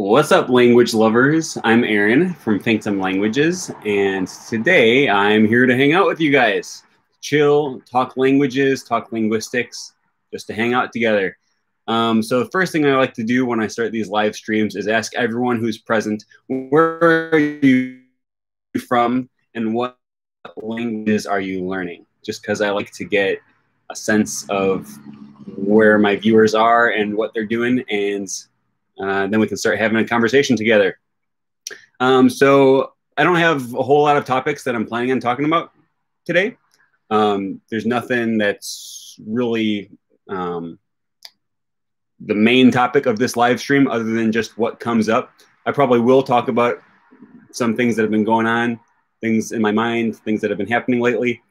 What's up, language lovers? I'm Aaron from Finktum Languages, and today I'm here to hang out with you guys. Chill, talk languages, talk linguistics, just to hang out together. So the first thing I like to do when I start these live streams is ask everyone who's present, where are you from and what languages are you learning? Just because I like to get a sense of where my viewers are and what they're doing, and then we can start having a conversation together. So I don't have a whole lot of topics that I'm planning on talking about today. There's nothing that's really the main topic of this live stream other than just what comes up. I probably will talk about some things that have been going on, things in my mind, things that have been happening lately.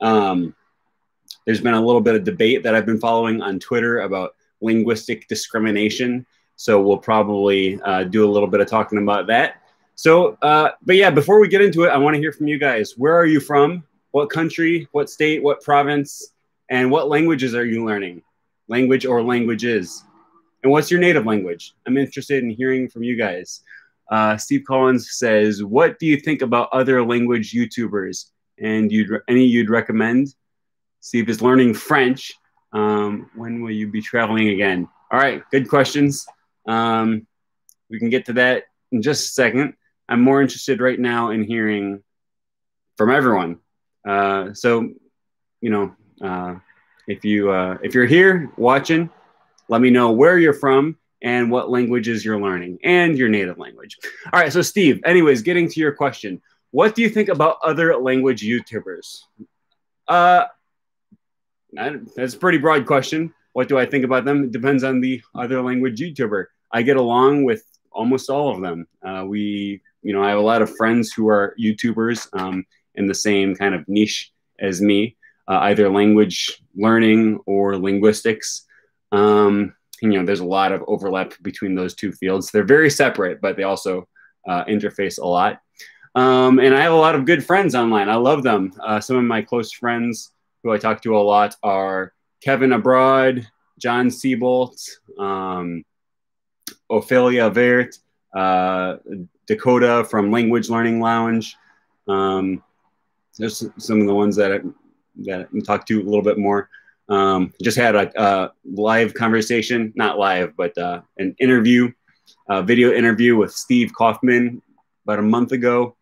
There's been a little bit of debate that I've been following on Twitter about linguistic discrimination. So we'll probably do a little bit of talking about that. So, but yeah, before we get into it, I want to hear from you guys. Where are you from? What country, what state, what province, and what languages are you learning? Language or languages? And what's your native language? I'm interested in hearing from you guys. Steve Collins says, what do you think about other language YouTubers? And any you'd recommend? Steve is learning French. When will you be traveling again? All right, good questions. We can get to that in just a second. I'm more interested right now in hearing from everyone. So, you know, if you're here watching, let me know where you're from and what languages you're learning and your native language. All right, so Steve, anyways, getting to your question, what do you think about other language YouTubers? That's a pretty broad question. What do I think about them? It depends on the other language YouTuber. I get along with almost all of them. I have a lot of friends who are YouTubers in the same kind of niche as me, either language learning or linguistics. There's a lot of overlap between those two fields. They're very separate, but they also interface a lot. And I have a lot of good friends online. I love them. Some of my close friends who I talk to a lot are Kevin Abroad, John Siebolt, Ophelia Vert, Dakota from Language Learning Lounge. There's some of the ones that I talk to a little bit more. Just had a live conversation, not live, but an interview, video interview with Steve Kaufman about a month ago.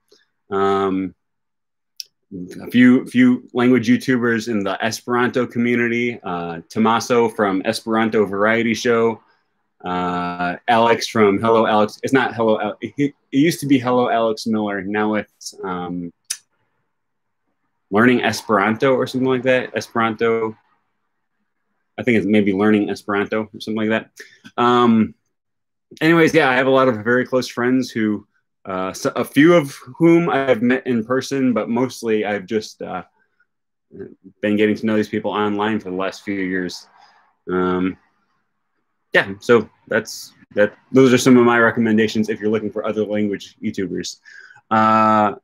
A few language YouTubers in the Esperanto community, Tommaso from Esperanto Variety Show, Alex from Hello Alex. It's not Hello. It used to be Hello Alex Miller. Now it's Learning Esperanto or something like that. Esperanto. I think it's maybe Learning Esperanto or something like that. Anyways, yeah, I have a lot of very close friends who. A few of whom I've met in person, but mostly I've just been getting to know these people online for the last few years. Yeah, so that's that. Those are some of my recommendations if you're looking for other language YouTubers. Billo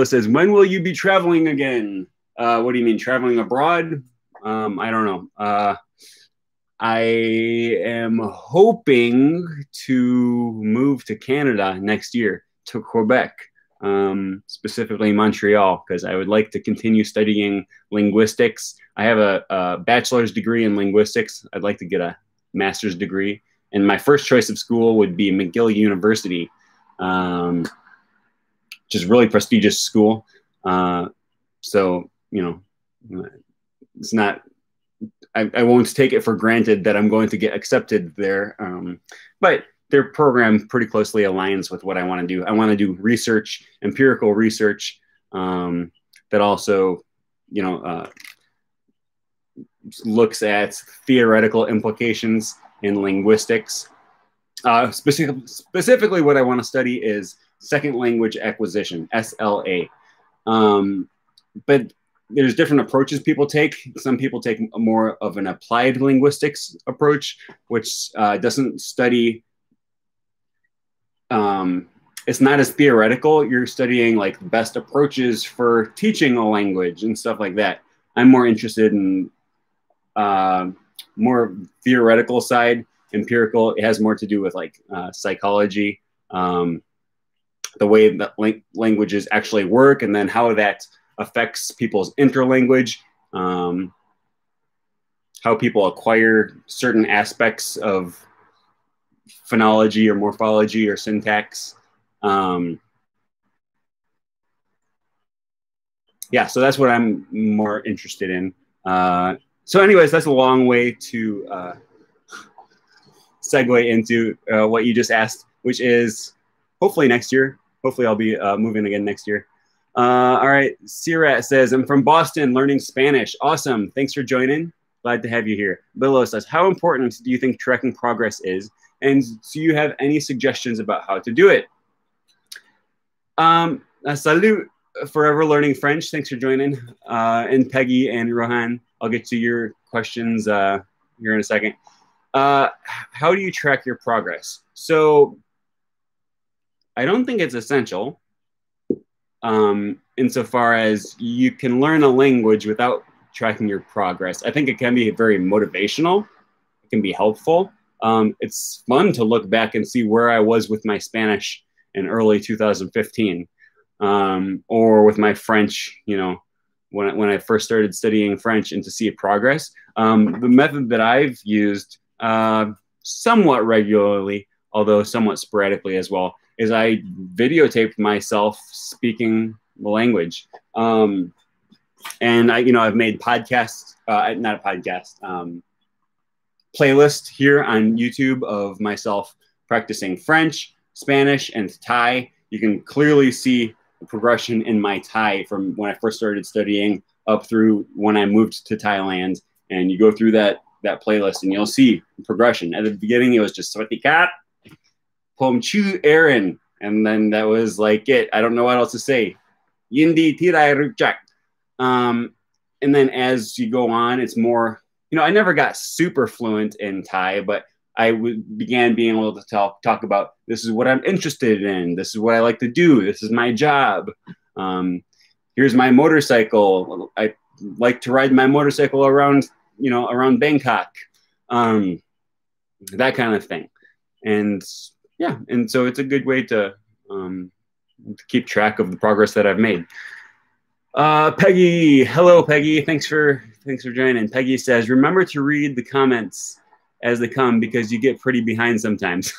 says, when will you be traveling again? What do you mean, traveling abroad? I don't know. I am hoping to move to Canada next year, to Quebec, specifically Montreal, because I would like to continue studying linguistics. I have a bachelor's degree in linguistics. I'd like to get a master's degree. And my first choice of school would be McGill University, which is a really prestigious school. So, it's not... I won't take it for granted that I'm going to get accepted there, but their program pretty closely aligns with what I want to do. I want to do research, empirical research, that also, looks at theoretical implications in linguistics. Specifically, what I want to study is second language acquisition, SLA. But there's different approaches people take. Some people take more of an applied linguistics approach, which doesn't study, it's not as theoretical. You're studying like the best approaches for teaching a language and stuff like that. I'm more interested in more theoretical side empirical. It has more to do with like psychology, the way that languages actually work, and then how that affects people's interlanguage, how people acquire certain aspects of phonology or morphology or syntax. Yeah, so that's what I'm more interested in. So anyways, that's a long way to segue into what you just asked, which is hopefully next year. Hopefully I'll be moving again next year. All right, Sirat says, I'm from Boston learning Spanish. Awesome, thanks for joining. Glad to have you here. Billo says, how important do you think tracking progress is? And do you have any suggestions about how to do it? Salut, Forever Learning French. Thanks for joining. And Peggy and Rohan, I'll get to your questions here in a second. How do you track your progress? So I don't think it's essential insofar as you can learn a language without tracking your progress. I think it can be very motivational. It can be helpful. It's fun to look back and see where I was with my Spanish in early 2015, or with my French, you know, when I first started studying French, and to see progress. The method that I've used somewhat regularly, although somewhat sporadically as well, is I videotaped myself speaking the language. And I've made podcasts, not a podcast, playlist here on YouTube of myself practicing French, Spanish, and Thai. You can clearly see the progression in my Thai from when I first started studying up through when I moved to Thailand. And you go through that playlist and you'll see progression. At the beginning, it was just Sawati Kat, Pom Chu Aaron. And then that was like it. I don't know what else to say. Yindi Tirai Rujak. And then as you go on, it's more, I never got super fluent in Thai, but I began being able to talk about, this is what I'm interested in. This is what I like to do. This is my job. Here's my motorcycle. I like to ride my motorcycle around, around Bangkok. That kind of thing. And yeah, and so it's a good way to keep track of the progress that I've made. Peggy, hello, Peggy. Thanks for joining. Peggy says, remember to read the comments as they come because you get pretty behind sometimes.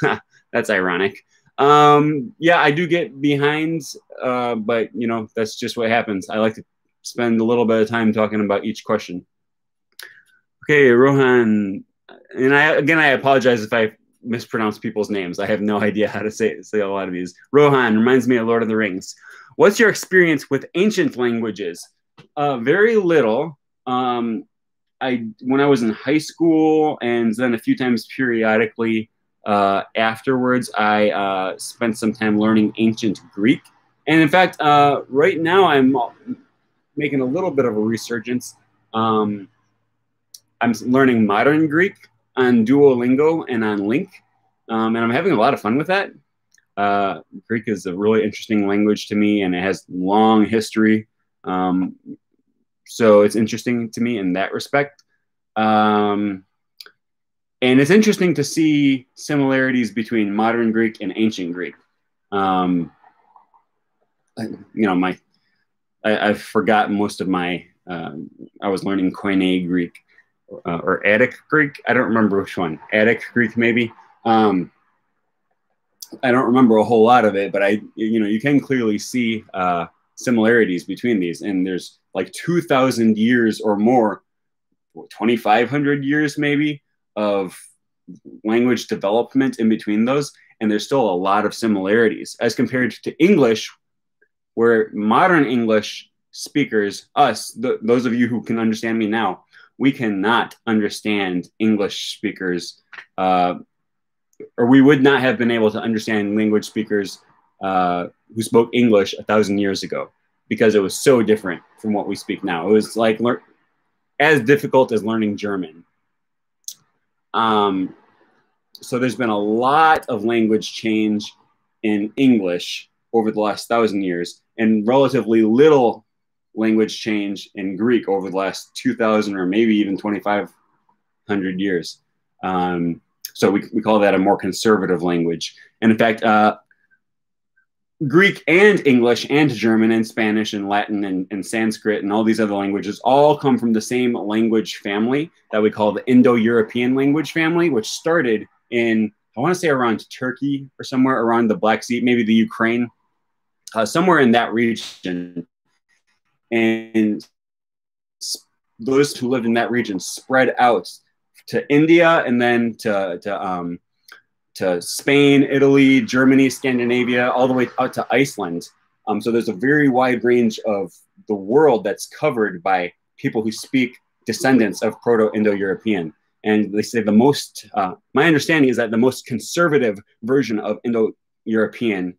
That's ironic. Yeah, I do get behind, but that's just what happens. I like to spend a little bit of time talking about each question. Okay, Rohan, and I apologize if I mispronounce people's names. I have no idea how to say a lot of these. Rohan reminds me of Lord of the Rings. What's your experience with ancient languages? Very little. When I was in high school, and then a few times periodically afterwards, I spent some time learning ancient Greek. And in fact, right now I'm making a little bit of a resurgence. I'm learning modern Greek on Duolingo and on Link, and I'm having a lot of fun with that. Greek is a really interesting language to me, and it has long history. So it's interesting to me in that respect. And it's interesting to see similarities between modern Greek and ancient Greek. I've forgotten most of my, I was learning Koine Greek or Attic Greek. I don't remember which one. Attic Greek, maybe. I don't remember a whole lot of it, but you can clearly see similarities between these. And there's like 2,000 years or more, 2,500 years maybe, of language development in between those. And there's still a lot of similarities as compared to English, where modern English speakers, those of you who can understand me now, we cannot understand English speakers, or we would not have been able to understand language speakers who spoke English 1,000 years ago, because it was so different from what we speak now. It was like as difficult as learning German. So there's been a lot of language change in English over the last 1,000 years, and relatively little language change in Greek over the last 2,000 or maybe even 2,500 years. So we call that a more conservative language. And in fact, Greek and English and German and Spanish and Latin and Sanskrit and all these other languages all come from the same language family that we call the Indo-European language family, which started in, I want to say around Turkey or somewhere around the Black Sea, maybe the Ukraine, somewhere in that region. And those who lived in that region spread out to India and then to Spain, Italy, Germany, Scandinavia, all the way out to Iceland. So there's a very wide range of the world that's covered by people who speak descendants of Proto-Indo-European. And they say the most, my understanding is that the most conservative version of Indo-European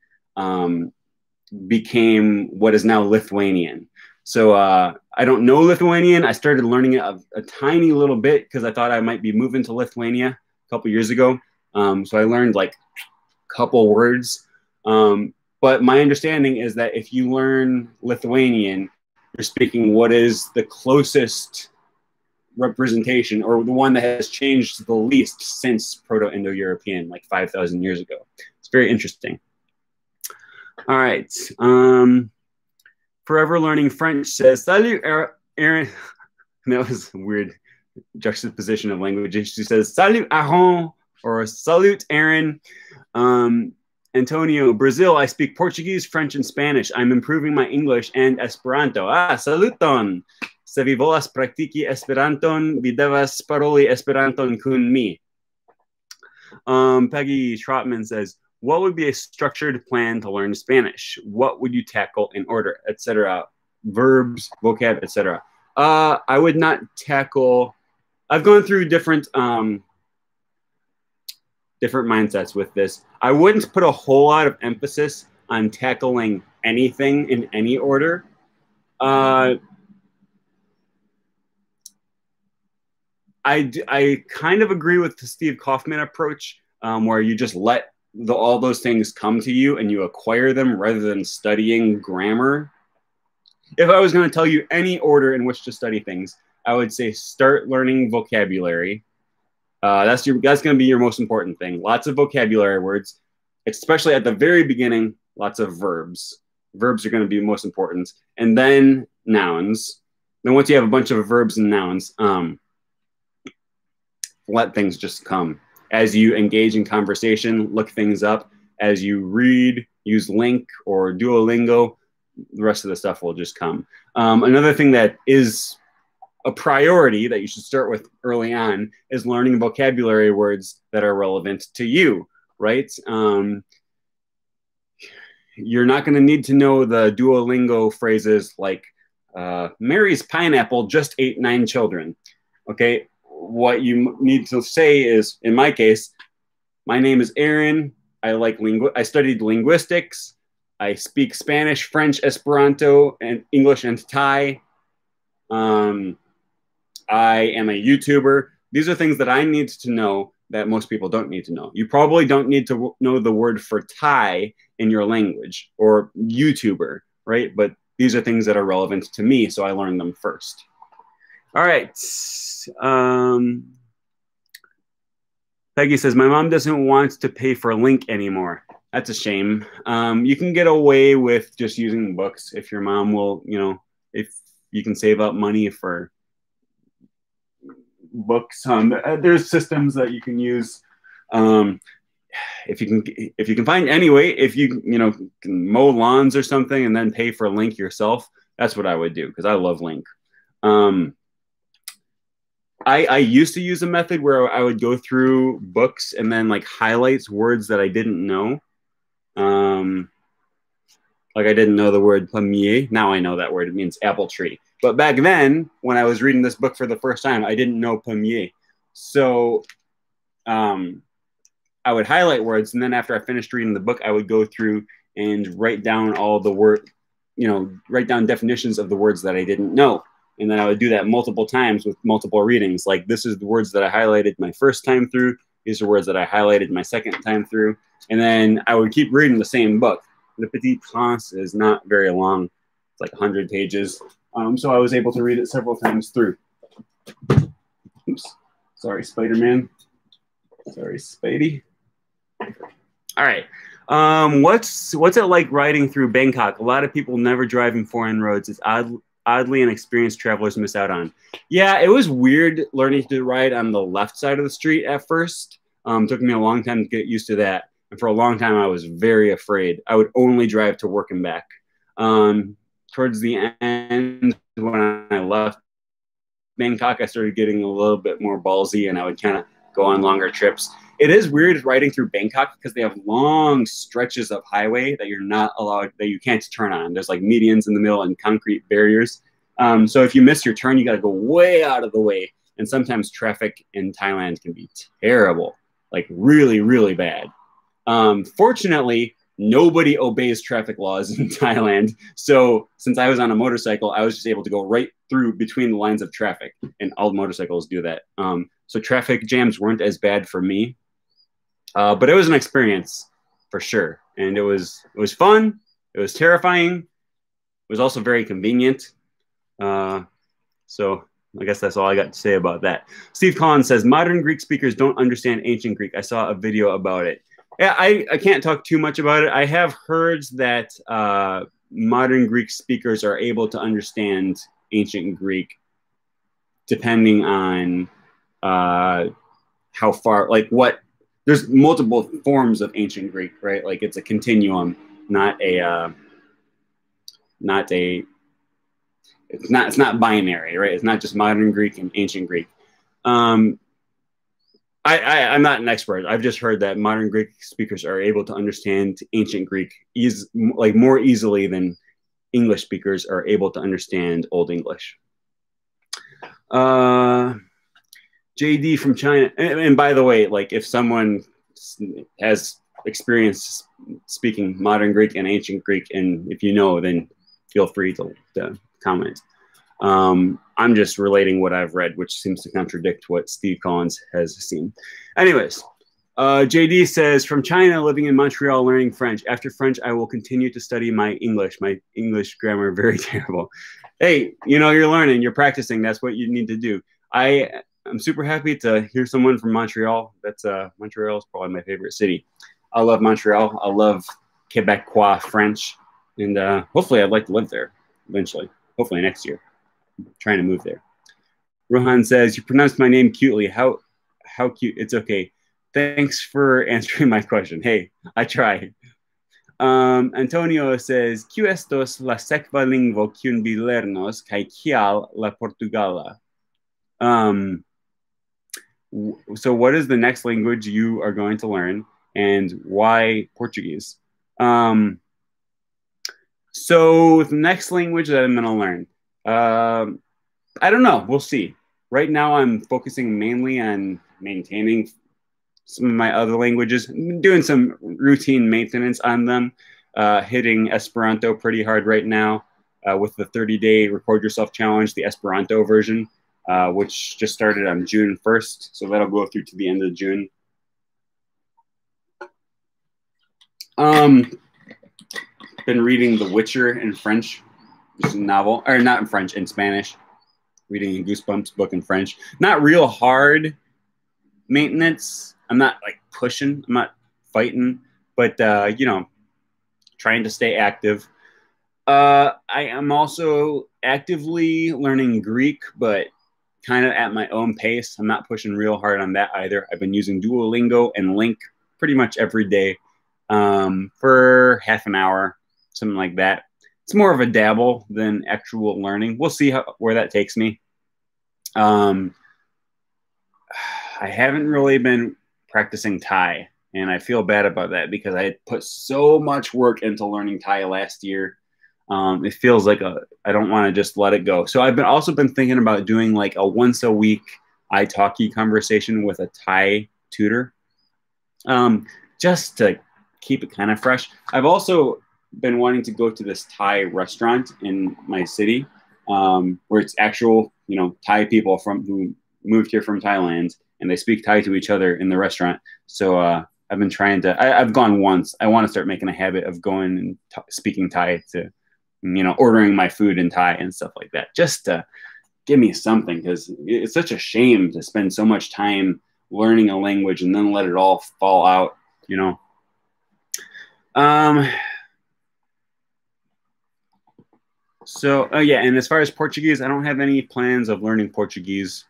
became what is now Lithuanian. So I don't know Lithuanian. I started learning it a tiny little bit because I thought I might be moving to Lithuania a couple years ago. So I learned like a couple words. But my understanding is that if you learn Lithuanian, you're speaking what is the closest representation or the one that has changed the least since Proto-Indo-European, like 5,000 years ago. It's very interesting. All right. Forever Learning French says, Salut, Aaron. That was a weird juxtaposition of languages. She says, Salut, Aaron, or Salut, Aaron. Antonio, Brazil, I speak Portuguese, French, and Spanish. I'm improving my English and Esperanto. Saluton. Se vi volas praktiki Esperanton, vi devas paroli Esperanton kun mi. Peggy Trotman says, what would be a structured plan to learn Spanish? What would you tackle in order, etc.? Verbs, vocab, etc. I would not tackle. I've gone through different mindsets with this. I wouldn't put a whole lot of emphasis on tackling anything in any order. I kind of agree with the Steve Kaufman approach, where you just let all those things come to you and you acquire them rather than studying grammar. If I was going to tell you any order in which to study things, I would say start learning vocabulary. That's going to be your most important thing. Lots of vocabulary words, especially at the very beginning, lots of verbs. Verbs are going to be most important. And then nouns. Then once you have a bunch of verbs and nouns, let things just come. As you engage in conversation, look things up. As you read, use Link or Duolingo, the rest of the stuff will just come. Another thing that is a priority that you should start with early on is learning vocabulary words that are relevant to you, right? You're not going to need to know the Duolingo phrases like, Mary's pineapple just ate 9 children, okay? What you need to say is, in my case, my name is Aaron. I studied linguistics. I speak Spanish, French, Esperanto, and English and Thai. I am a YouTuber. These are things that I need to know that most people don't need to know. You probably don't need to know the word for Thai in your language or YouTuber, right? But these are things that are relevant to me, so I learn them first. All right. Peggy says, my mom doesn't want to pay for Link anymore. That's a shame. You can get away with just using books if your mom will, if you can save up money for books. There's systems that you can use. If you can find, anyway, if you can mow lawns or something and then pay for Link yourself, that's what I would do, because I love Link. I used to use a method where I would go through books and then like highlights words that I didn't know. Like I didn't know the word pommier. Now I know that word. It means apple tree. But back then, when I was reading this book for the first time, I didn't know pommier. So I would highlight words, and then after I finished reading the book, I would go through and write down all the write down definitions of the words that I didn't know. And then I would do that multiple times with multiple readings. Like, this is the words that I highlighted my first time through. These are words that I highlighted my second time through. And then I would keep reading the same book. Le Petit Prince is not very long. It's like 100 pages. So I was able to read it several times through. Oops. Sorry, Spider-Man. Sorry, Spidey. All right. What's it like riding through Bangkok? A lot of people never driving foreign roads. It's oddly inexperienced travelers miss out on. Yeah, it was weird learning to ride on the left side of the street at first. Took me a long time to get used to that. And for a long time, I was very afraid. I would only drive to work and back. Towards the end, when I left Bangkok, I started getting a little bit more ballsy, and I would kind of go on longer trips. It is weird riding through Bangkok because they have long stretches of highway that you're not allowed, that you can't turn on. There's like medians in the middle and concrete barriers. So if you miss your turn, you got to go way out of the way. And sometimes traffic in Thailand can be terrible, like really, really bad. Fortunately, nobody obeys traffic laws in Thailand. So since I was on a motorcycle, I was just able to go right through between the lines of traffic, and all motorcycles do that. So traffic jams weren't as bad for me. But it was an experience for sure. And it was fun. It was terrifying. It was also very convenient. So I guess that's all I got to say about that. Steve Collins says, modern Greek speakers don't understand ancient Greek. I saw a video about it. Yeah, I can't talk too much about it. I have heard that modern Greek speakers are able to understand ancient Greek depending on how far, like what, there's multiple forms of ancient Greek, right? Like it's a continuum, it's not binary, right? It's not just modern Greek and ancient Greek. I'm not an expert. I've just heard that modern Greek speakers are able to understand ancient Greek like more easily than English speakers are able to understand Old English. JD from China. And by the way, like if someone has experience speaking modern Greek and ancient Greek, and if you know, then feel free to comment. I'm just relating what I've read, which seems to contradict what Steve Collins has seen. Anyways, JD says, from China, living in Montreal, learning French. After French, I will continue to study my English. My English grammar, very terrible. Hey, you know, you're learning, you're practicing. That's what you need to do. I'm super happy to hear someone from Montreal. Montreal is probably my favorite city. I love Montreal. I love Quebecois French. And hopefully I'd like to live there eventually. Hopefully next year. I'm trying to move there. Rohan says, you pronounced my name cutely. How cute. It's okay. Thanks for answering my question. Hey, I try. Antonio says, Q estos la sekva lingvo kiun vi lernos kaj kial la portugala? So what is the next language you are going to learn, and why Portuguese? So the next language that I'm going to learn, I don't know. We'll see. Right now, I'm focusing mainly on maintaining some of my other languages, I'm doing some routine maintenance on them, hitting Esperanto pretty hard right now with the 30-day record yourself challenge, the Esperanto version, which just started on June 1st. So that'll go through to the end of June. Been reading The Witcher in French, which is a novel, or not in French, in Spanish. Reading a Goosebumps book in French. Not real hard maintenance. I'm not like pushing, I'm not fighting, but you know, trying to stay active. I am also actively learning Greek, but kind of at my own pace. I'm not pushing real hard on that either. I've been using Duolingo and Link pretty much every day for half an hour, something like that. It's more of a dabble than actual learning. We'll see where that takes me. I haven't really been practicing Thai, and I feel bad about that because I had put so much work into learning Thai last year. It feels like I don't want to just let it go. So I've also been thinking about doing like a once a week italki conversation with a Thai tutor, just to keep it kind of fresh. I've also been wanting to go to this Thai restaurant in my city, where it's actual, you know, Thai people who moved here from Thailand, and they speak Thai to each other in the restaurant. So I've been trying to. I've gone once. I want to start making a habit of going and speaking Thai to, you know, ordering my food in Thai and stuff like that, just to give me something, because it's such a shame to spend so much time learning a language and then let it all fall out, you know. So, yeah, and as far as Portuguese, I don't have any plans of learning Portuguese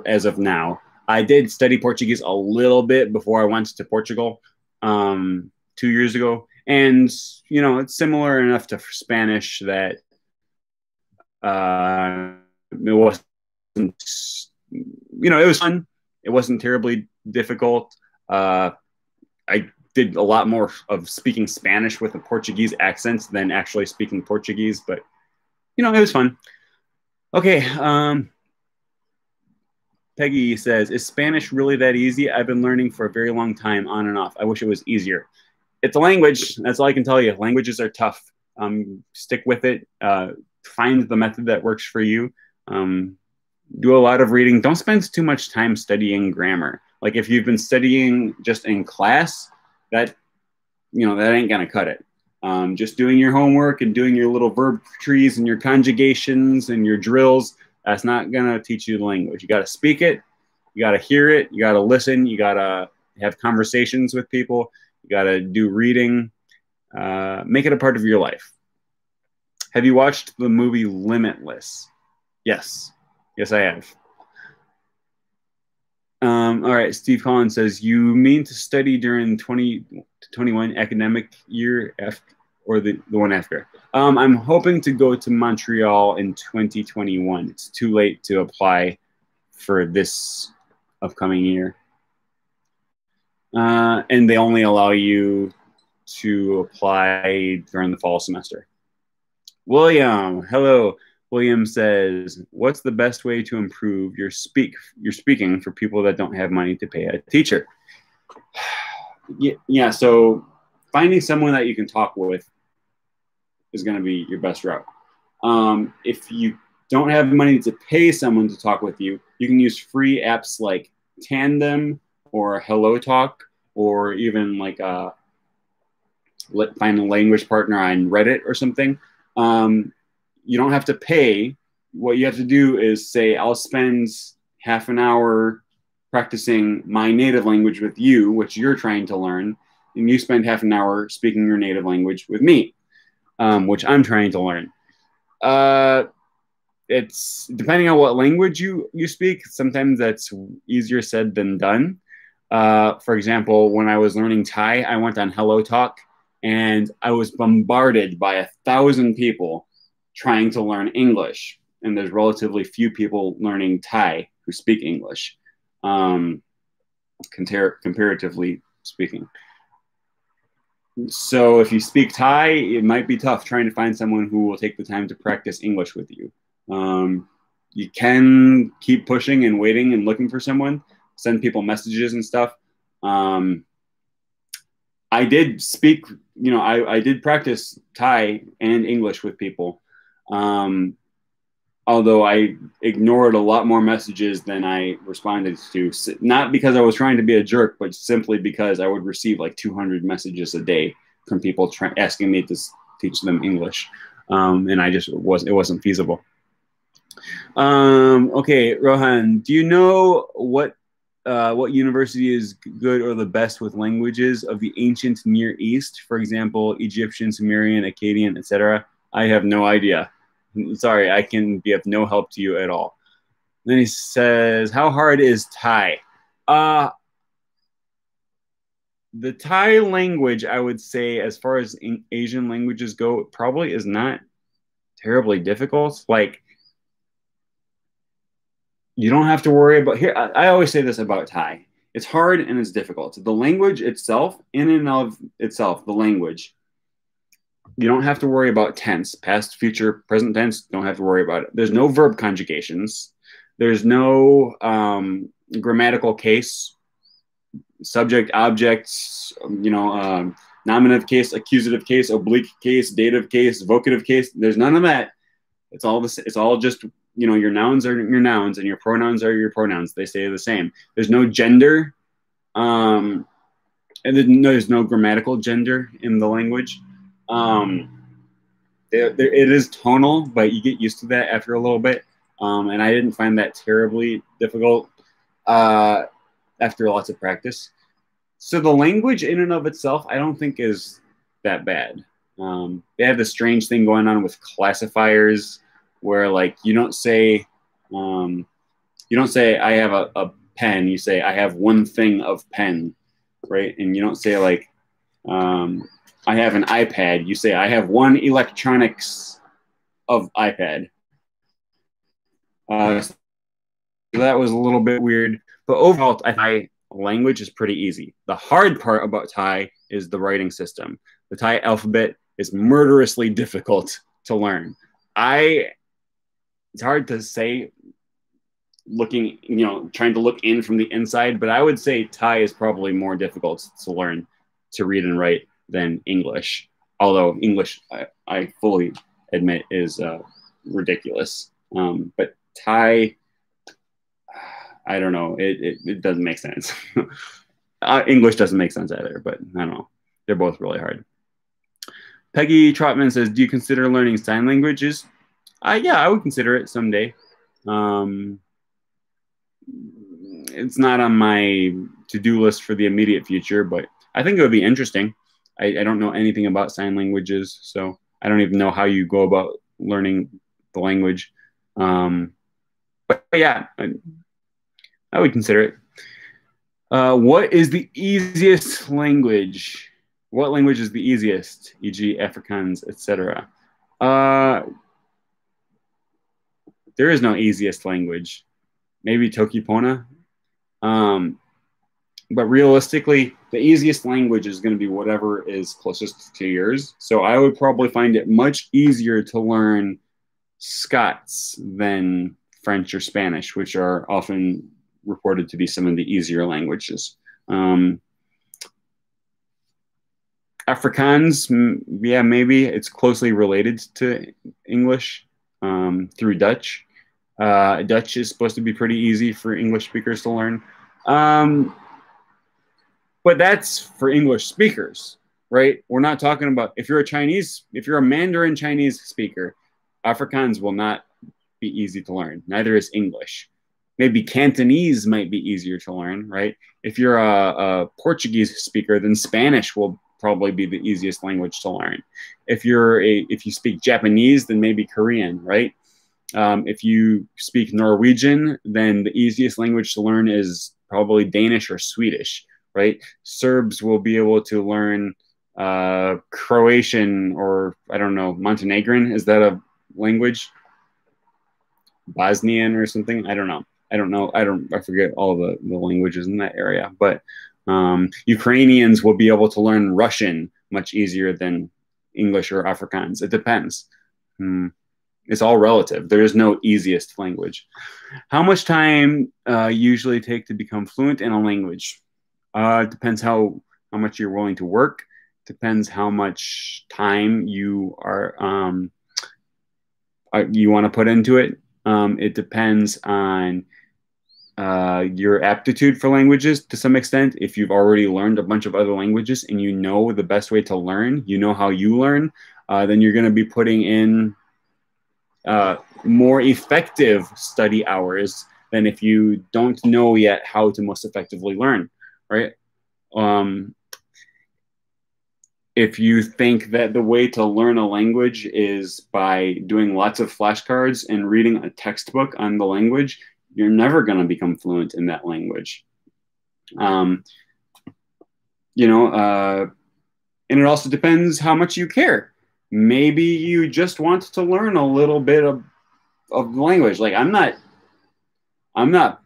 as of now. I did study Portuguese a little bit before I went to Portugal 2 years ago. And, you know, it's similar enough to Spanish that it wasn't, you know, it was fun. It wasn't terribly difficult. I did a lot more of speaking Spanish with a Portuguese accent than actually speaking Portuguese, but, you know, it was fun. Okay. Peggy says, is Spanish really that easy? I've been learning for a very long time on and off. I wish it was easier. It's a language. That's all I can tell you. Languages are tough. Stick with it. Find the method that works for you. Do a lot of reading. Don't spend too much time studying grammar. Like if you've been studying just in class, that, you know, that ain't going to cut it. Just doing your homework and doing your little verb trees and your conjugations and your drills, that's not going to teach you the language. You got to speak it. You got to hear it. You got to listen. You got to have conversations with people. You got to do reading. Make it a part of your life. Have you watched the movie Limitless? Yes. Yes, I have. All right. Steve Collins says, you mean to study during 2021 academic year or the one after? I'm hoping to go to Montreal in 2021. It's too late to apply for this upcoming year. And they only allow you to apply during the fall semester. William, hello. William says, what's the best way to improve your speaking for people that don't have money to pay a teacher? Yeah, so finding someone that you can talk with is going to be your best route. If you don't have money to pay someone to talk with you, you can use free apps like Tandem or Hello Talk, or even like find a language partner on Reddit or something. You don't have to pay. What you have to do is say, I'll spend half an hour practicing my native language with you, which you're trying to learn, and you spend half an hour speaking your native language with me, which I'm trying to learn. It's depending on what language you speak. Sometimes that's easier said than done. For example, when I was learning Thai, I went on Hello Talk, and I was bombarded by 1,000 people trying to learn English. And there's relatively few people learning Thai who speak English, comparatively speaking. So if you speak Thai, it might be tough trying to find someone who will take the time to practice English with you. You can keep pushing and waiting and looking for someone, send people messages and stuff. I did speak, you know, I did practice Thai and English with people. Although I ignored a lot more messages than I responded to, not because I was trying to be a jerk, but simply because I would receive like 200 messages a day from people asking me to teach them English. And it wasn't feasible. Okay, Rohan, do you know what university is good or the best with languages of the ancient Near East? For example, Egyptian, Sumerian, Akkadian, etc. I have no idea. Sorry, I can be of no help to you at all. Then he says, how hard is Thai? The Thai language, I would say, as far as Asian languages go, probably is not terribly difficult. Like, you don't have to worry about here. I always say this about Thai. It's hard and it's difficult. The language itself, in and of itself, the language, you don't have to worry about tense, past, future, present tense. Don't have to worry about it. There's no verb conjugations. There's no grammatical case, subject, objects, you know, nominative case, accusative case, oblique case, dative case, vocative case. There's none of that. It's all this. It's all just, you know, your nouns are your nouns and your pronouns are your pronouns. They stay the same. There's no gender, and there's no grammatical gender in the language. It is tonal, but you get used to that after a little bit. and I didn't find that terribly difficult after lots of practice. So the language in and of itself, I don't think is that bad. They have this strange thing going on with classifiers where like you don't say I have a pen, you say I have one thing of pen, right? And you don't say like I have an iPad, you say I have one electronics of iPad. So that was a little bit weird, but overall Thai language is pretty easy. The hard part about Thai is the writing system. The Thai alphabet is murderously difficult to learn. It's hard to say looking, trying to look in from the inside, but I would say Thai is probably more difficult to learn to read and write than English. Although English, I fully admit, is ridiculous. But Thai, I don't know. It doesn't make sense. English doesn't make sense either, but I don't know. They're both really hard. Peggy Trotman says, do you consider learning sign languages? Yeah, I would consider it someday. It's not on my to-do list for the immediate future, but I think it would be interesting. I don't know anything about sign languages, so I don't even know how you go about learning the language. But yeah, I would consider it. What is the easiest language? What language is the easiest, e.g. Afrikaans, etc.? There is no easiest language. Maybe Toki Pona. But realistically, the easiest language is going to be whatever is closest to yours. So I would probably find it much easier to learn Scots than French or Spanish, which are often reported to be some of the easier languages. Afrikaans, yeah, maybe it's closely related to English through Dutch. Dutch is supposed to be pretty easy for English speakers to learn. But that's for English speakers, right? We're not talking about, if you're a Mandarin Chinese speaker, Afrikaans will not be easy to learn. Neither is English. Maybe Cantonese might be easier to learn, right? If you're a Portuguese speaker, then Spanish will probably be the easiest language to learn. If you speak Japanese, then maybe Korean, right? If you speak Norwegian, then the easiest language to learn is probably Danish or Swedish, right? Serbs will be able to learn Croatian or, I don't know, Montenegrin. Is that a language? Bosnian or something? I don't know. I forget all the languages in that area. But Ukrainians will be able to learn Russian much easier than English or Afrikaans. It depends. It's all relative. There is no easiest language. How much time usually take to become fluent in a language? It depends how much you're willing to work. Depends how much time you want to put into it. It depends on your aptitude for languages to some extent. If you've already learned a bunch of other languages and you know the best way to learn, you know how you learn, then you're going to be putting in more effective study hours than if you don't know yet how to most effectively learn, right? If you think that the way to learn a language is by doing lots of flashcards and reading a textbook on the language, you're never going to become fluent in that language. And it also depends how much you care. Maybe you just want to learn a little bit of the language. Like I'm not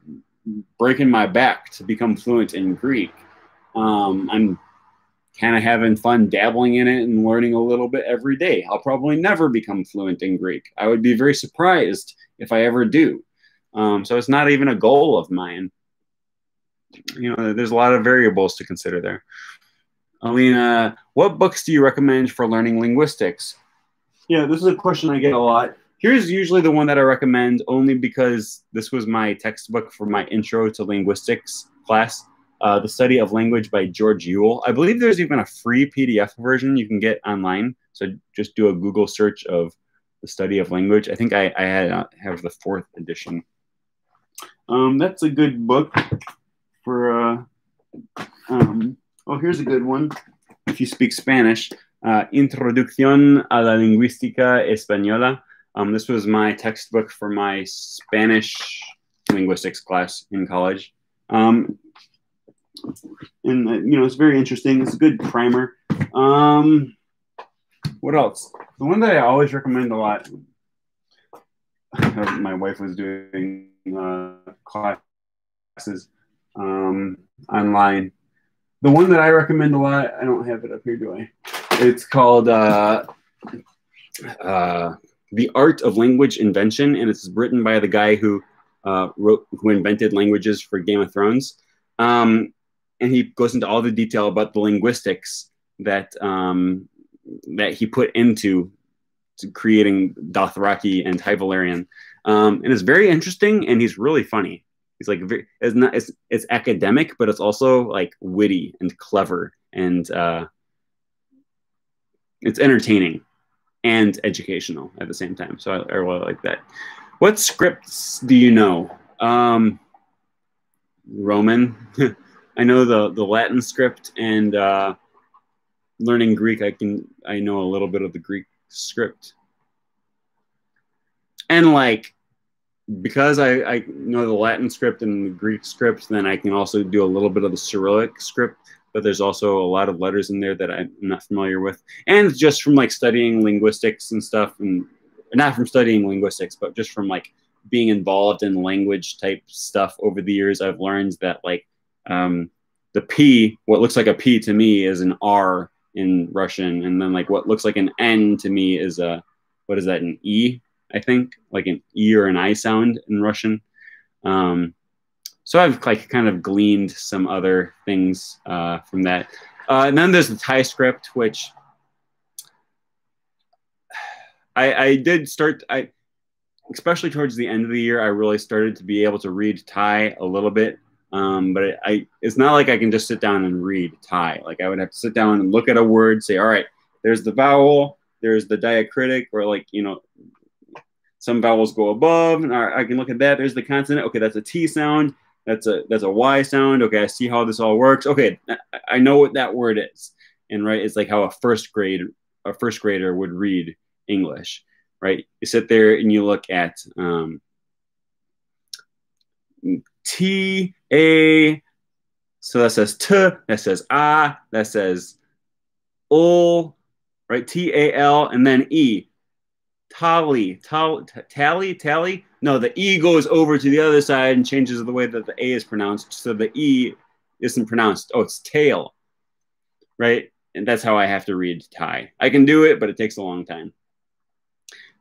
breaking my back to become fluent in Greek. I'm kind of having fun dabbling in it and learning a little bit every day. I'll probably never become fluent in Greek. I would be very surprised if I ever do. So it's not even a goal of mine. There's a lot of variables to consider there. Alina, what books do you recommend for learning linguistics? Yeah, this is a question I get a lot. Here's usually the one that I recommend only because this was my textbook for my intro to linguistics class. The Study of Language by George Ewell. I believe there's even a free PDF version you can get online. So just do a Google search of the study of language. I think I have the 4th edition. That's a good book for, oh, here's a good one. If you speak Spanish, Introducción a la Lingüística Española. This was my textbook for my Spanish linguistics class in college. And, you know, it's very interesting. It's a good primer. What else? The one that I always recommend a lot, my wife was doing classes online. The one that I recommend a lot, I don't have it up here, do I? It's called The Art of Language Invention, and it's written by the guy who invented languages for Game of Thrones. And he goes into all the detail about the linguistics that that he put into creating Dothraki and High Valyrian. And it's very interesting, and he's really funny. He's like, it's academic, but it's also like witty and clever, and it's entertaining and educational at the same time. So I really like that. What scripts do you know? Roman. I know the Latin script, and learning Greek, I know a little bit of the Greek script. And like, because I know the Latin script and the Greek script, then I can also do a little bit of the Cyrillic script, but there's also a lot of letters in there that I'm not familiar with. And just from like studying linguistics and stuff, and not from studying linguistics, but just from like being involved in language type stuff over the years, I've learned that like the P, what looks like a P to me is an R in Russian. And then like what looks like an N to me is a, what is that, an E? I think like an E or an I sound in Russian. So I've like kind of gleaned some other things from that. And then there's the Thai script, which I did start, especially towards the end of the year, I really started to be able to read Thai a little bit. But it's not like I can just sit down and read Thai. Like I would have to sit down and look at a word, say, all right, there's the vowel, there's the diacritic, or like, you know, some vowels go above, and I can look at that. There's the consonant. Okay, that's a T sound. That's a Y sound. Okay, I see how this all works. Okay, I know what that word is. And right, it's like how a first grader would read English, right? You sit there and you look at T, A, so that says T, that says A, that says ul, right? T, A, L, and then E. Tally. No, the E goes over to the other side and changes the way that the A is pronounced. So the E isn't pronounced. Oh, it's tail, right? And that's how I have to read Thai. I can do it, but it takes a long time.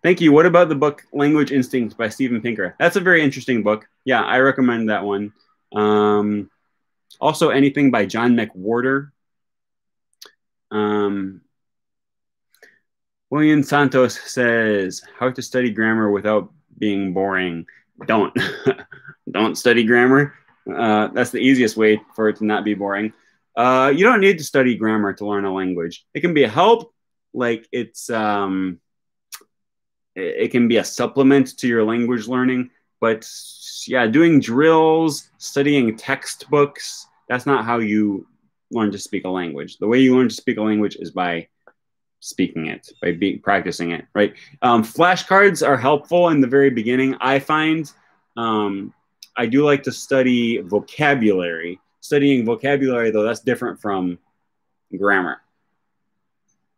Thank you. What about the book Language Instinct by Steven Pinker? That's a very interesting book. Yeah, I recommend that one. Also, anything by John McWhorter. William Santos says, how to study grammar without being boring. Don't. Don't study grammar. That's the easiest way for it to not be boring. You don't need to study grammar to learn a language. It can be a help, like it's it can be a supplement to your language learning, but yeah, doing drills, studying textbooks, that's not how you learn to speak a language. The way you learn to speak a language is by speaking it, by practicing it, right? Flashcards are helpful in the very beginning. I find I do like to study vocabulary. Studying vocabulary, though, that's different from grammar,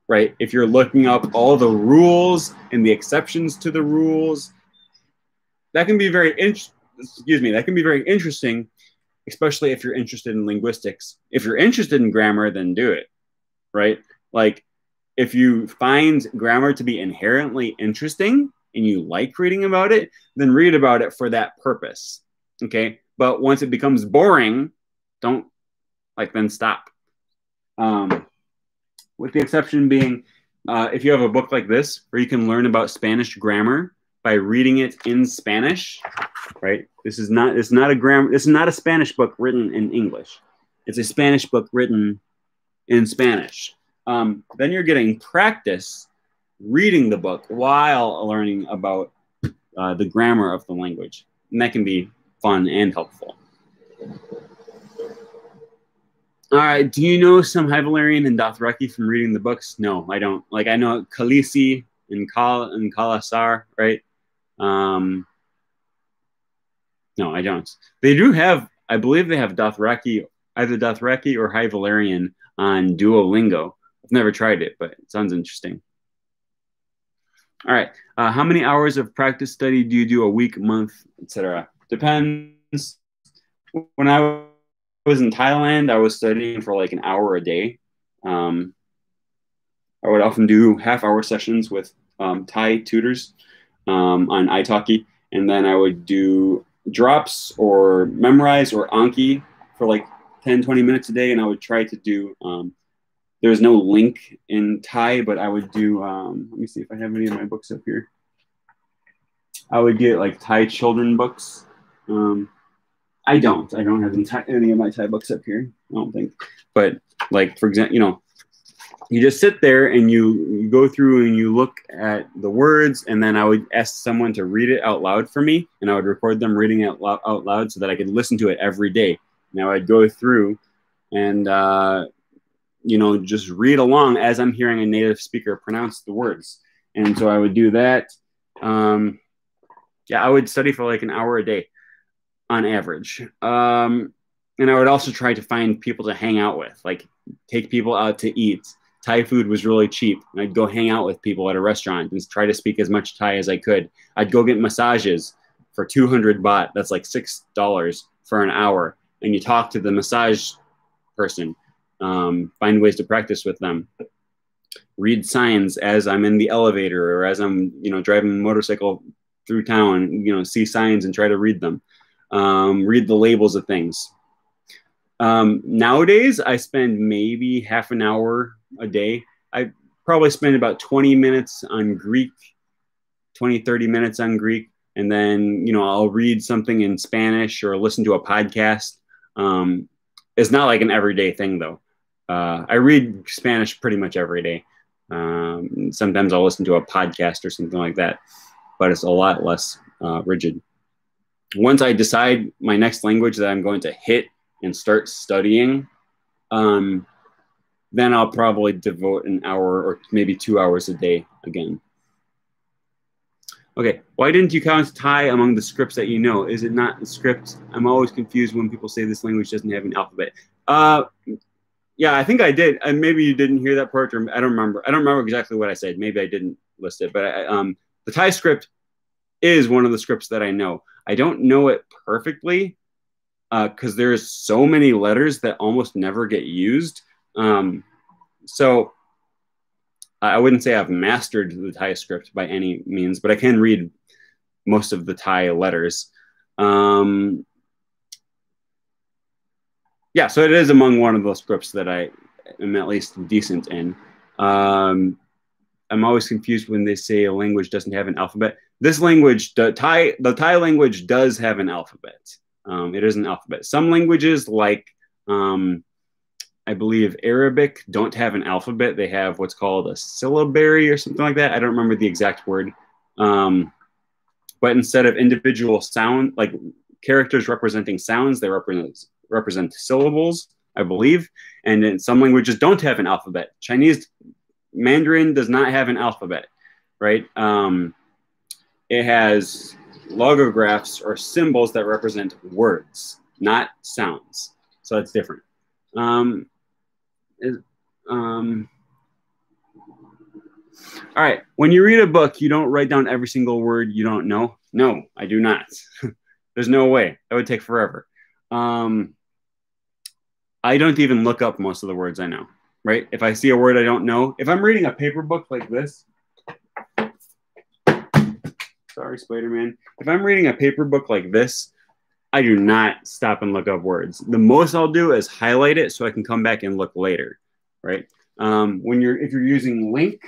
right? If you're looking up all the rules and the exceptions to the rules, that can be very interesting, especially if you're interested in linguistics. If you're interested in grammar, then do it, right? Like, if you find grammar to be inherently interesting and you like reading about it, then read about it for that purpose, okay? But once it becomes boring, don't, like, then stop. With the exception being, if you have a book like this where you can learn about Spanish grammar by reading it in Spanish, right? This is not a Spanish book written in English. It's a Spanish book written in Spanish. Then you're getting practice reading the book while learning about the grammar of the language. And that can be fun and helpful. All right, do you know some Hybelarian and Dothraki from reading the books? No, I don't. Like, I know Khaleesi and Khalasar, right? No, I don't. They do have, I believe they have Dothraki, either Dothraki or Hybelarian on Duolingo. I've never tried it, but it sounds interesting. All right, how many hours of practice study do you do a week, month, etc.? Depends. When I was in Thailand, I was studying for like an hour a day. I would often do half-hour sessions with Thai tutors on italki, and then I would do drops or memorize or Anki for like 10, 20 minutes a day, and I would try to do, there's no link in Thai, but I would do, let me see if I have any of my books up here. I would get like Thai children books. I don't have any of my Thai books up here, I don't think. But like, for example, you know, you just sit there and you go through and you look at the words, and then I would ask someone to read it out loud for me, and I would record them reading it out loud so that I could listen to it every day. Now I'd go through and, you know, just read along as I'm hearing a native speaker pronounce the words. And so I would do that. Yeah, I would study for like an hour a day on average. And I would also try to find people to hang out with, like take people out to eat. Thai food was really cheap. And I'd go hang out with people at a restaurant and try to speak as much Thai as I could. I'd go get massages for 200 baht. That's like $6 for an hour. And you talk to the massage person, find ways to practice with them. Read signs as I'm in the elevator or as I'm, you know, driving a motorcycle through town, you know, see signs and try to read them. Read the labels of things. Nowadays, I spend maybe half an hour a day. I probably spend about 20 minutes on Greek, 20, 30 minutes on Greek. And then, you know, I'll read something in Spanish or listen to a podcast. It's not like an everyday thing, though. I read Spanish pretty much every day. Sometimes I'll listen to a podcast or something like that, but it's a lot less rigid. Once I decide my next language that I'm going to hit and start studying, then I'll probably devote an hour or maybe 2 hours a day again. Okay, why didn't you count Thai among the scripts that you know? Is it not a script? I'm always confused when people say this language doesn't have an alphabet. Yeah, I think I did. And maybe you didn't hear that part, or I don't remember. I don't remember exactly what I said. Maybe I didn't list it. But the Thai script is one of the scripts that I know. I don't know it perfectly because there's so many letters that almost never get used. So I wouldn't say I've mastered the Thai script by any means, but I can read most of the Thai letters. Yeah, so it is among one of those scripts that I am at least decent in. I'm always confused when they say a language doesn't have an alphabet. This language, the Thai language does have an alphabet. It is an alphabet. Some languages like, I believe Arabic don't have an alphabet. They have what's called a syllabary or something like that. I don't remember the exact word. But instead of individual sound, like characters representing sounds, they represent syllables, I believe. And in some languages don't have an alphabet. Chinese Mandarin does not have an alphabet, right? It has logographs or symbols that represent words, not sounds. So that's different. All right, when you read a book, you don't write down every single word you don't know. No, I do not. There's no way. That would take forever. I don't even look up most of the words I know, right? If I see a word I don't know, if I'm reading a paper book like this, sorry, Spider-Man. If I'm reading a paper book like this, I do not stop and look up words. The most I'll do is highlight it so I can come back and look later, right? If you're using Link,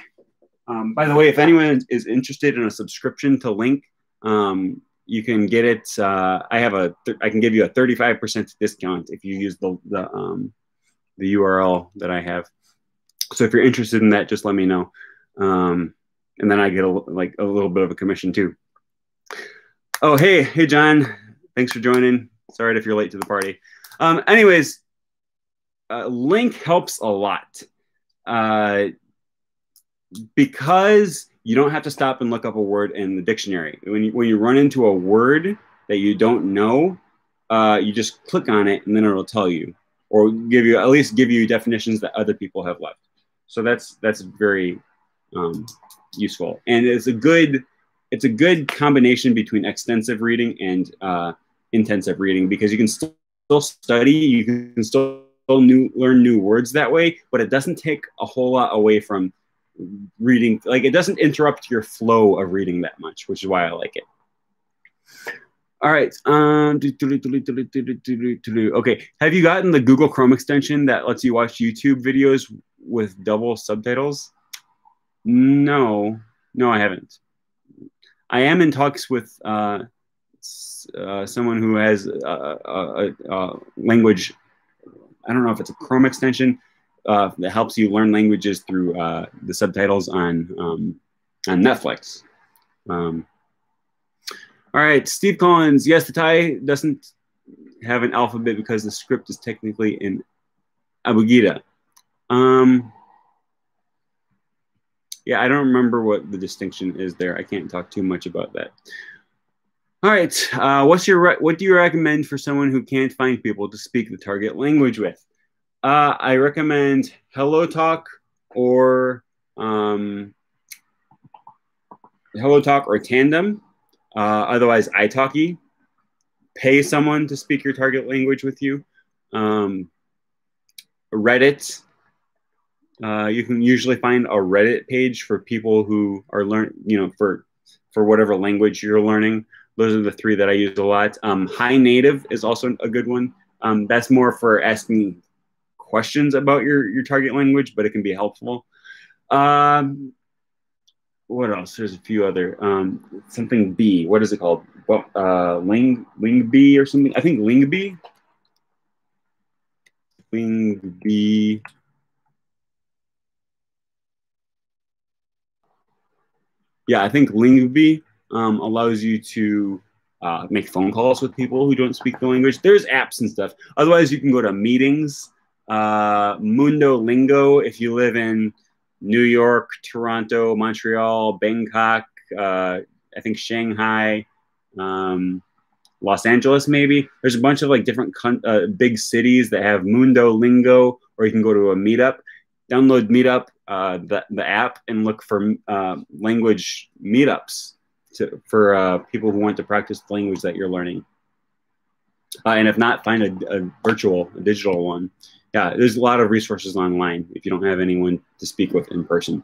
by the way, if anyone is interested in a subscription to Link, you can get it. I can give you a 35% discount if you use the URL that I have. So if you're interested in that, just let me know. and then I get like a little bit of a commission too. Oh, hey, John. Thanks for joining. Sorry if you're late to the party. Anyways, link helps a lot because you don't have to stop and look up a word in the dictionary. When you run into a word that you don't know, you just click on it and then it'll tell you, or at least give you definitions that other people have left. So that's very useful, and it's a good combination between extensive reading and intensive reading, because you can still study, you can still learn new words that way, but it doesn't take a whole lot away from reading. Like, it doesn't interrupt your flow of reading that much, which is why I like it. All right. Okay. Have you gotten the Google Chrome extension that lets you watch YouTube videos with double subtitles? No, I haven't. I am in talks with someone who has a language. I don't know if it's a Chrome extension that helps you learn languages through the subtitles on Netflix. All right, Steve Collins. Yes, the Thai doesn't have an alphabet because the script is technically in Abugida. Yeah, I don't remember what the distinction is there. I can't talk too much about that. All right, what do you recommend for someone who can't find people to speak the target language with? I recommend HelloTalk or Tandem. Otherwise, italki. Pay someone to speak your target language with you. Reddit. You can usually find a Reddit page for people who are for whatever language you're learning. Those are the three that I use a lot. Hi Native is also a good one. That's more for asking questions about your target language, but it can be helpful. What else? There's a few other something B. What is it called? Well, Lingbee or something. I think Lingbee. Lingbee. Yeah, I think Lingbee allows you to make phone calls with people who don't speak the language. There's apps and stuff. Otherwise, you can go to meetings. Mundo Lingo if you live in New York, Toronto, Montreal, Bangkok, I think Shanghai, Los Angeles, maybe. There's a bunch of like different big cities that have Mundo Lingo, or you can go to a meetup. Download Meetup, the app, and look for language meetups for people who want to practice the language that you're learning. And if not, find a digital one. Yeah, there's a lot of resources online if you don't have anyone to speak with in person.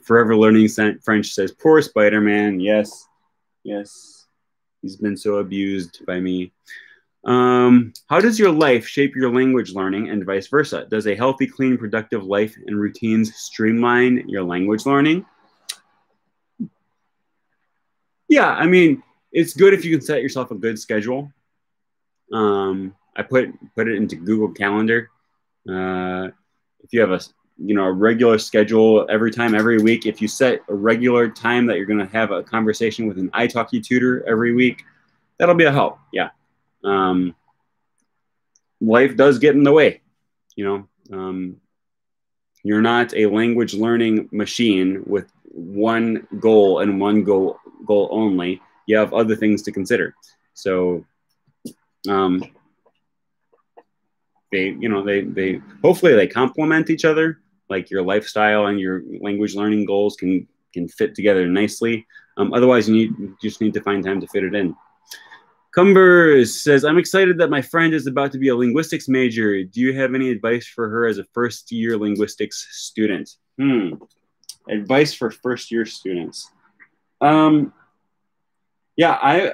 Forever Learning French says, poor Spider-Man. Yes. He's been so abused by me. How does your life shape your language learning and vice versa? Does a healthy, clean, productive life and routines streamline your language learning? Yeah, I mean, it's good if you can set yourself a good schedule. I put it into Google Calendar. If you have a regular schedule every week, if you set a regular time that you're going to have a conversation with an italki tutor every week, that'll be a help. Yeah. Life does get in the way. You're not a language learning machine with one goal and one goal only. You have other things to consider. So they hopefully they complement each other. Like your lifestyle and your language learning goals can fit together nicely. Otherwise, you just need to find time to fit it in. Cumbers says, I'm excited that my friend is about to be a linguistics major. Do you have any advice for her as a first-year linguistics student? Advice for first-year students. Yeah, I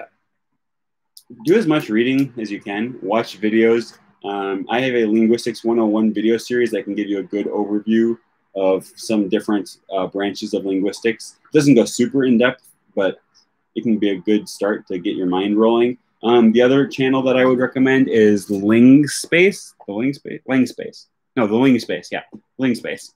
do as much reading as you can. Watch videos. I have a Linguistics 101 video series that can give you a good overview of some different branches of linguistics. It doesn't go super in-depth, but it can be a good start to get your mind rolling. The other channel that I would recommend is Lingspace. Lingspace. Yeah, Lingspace.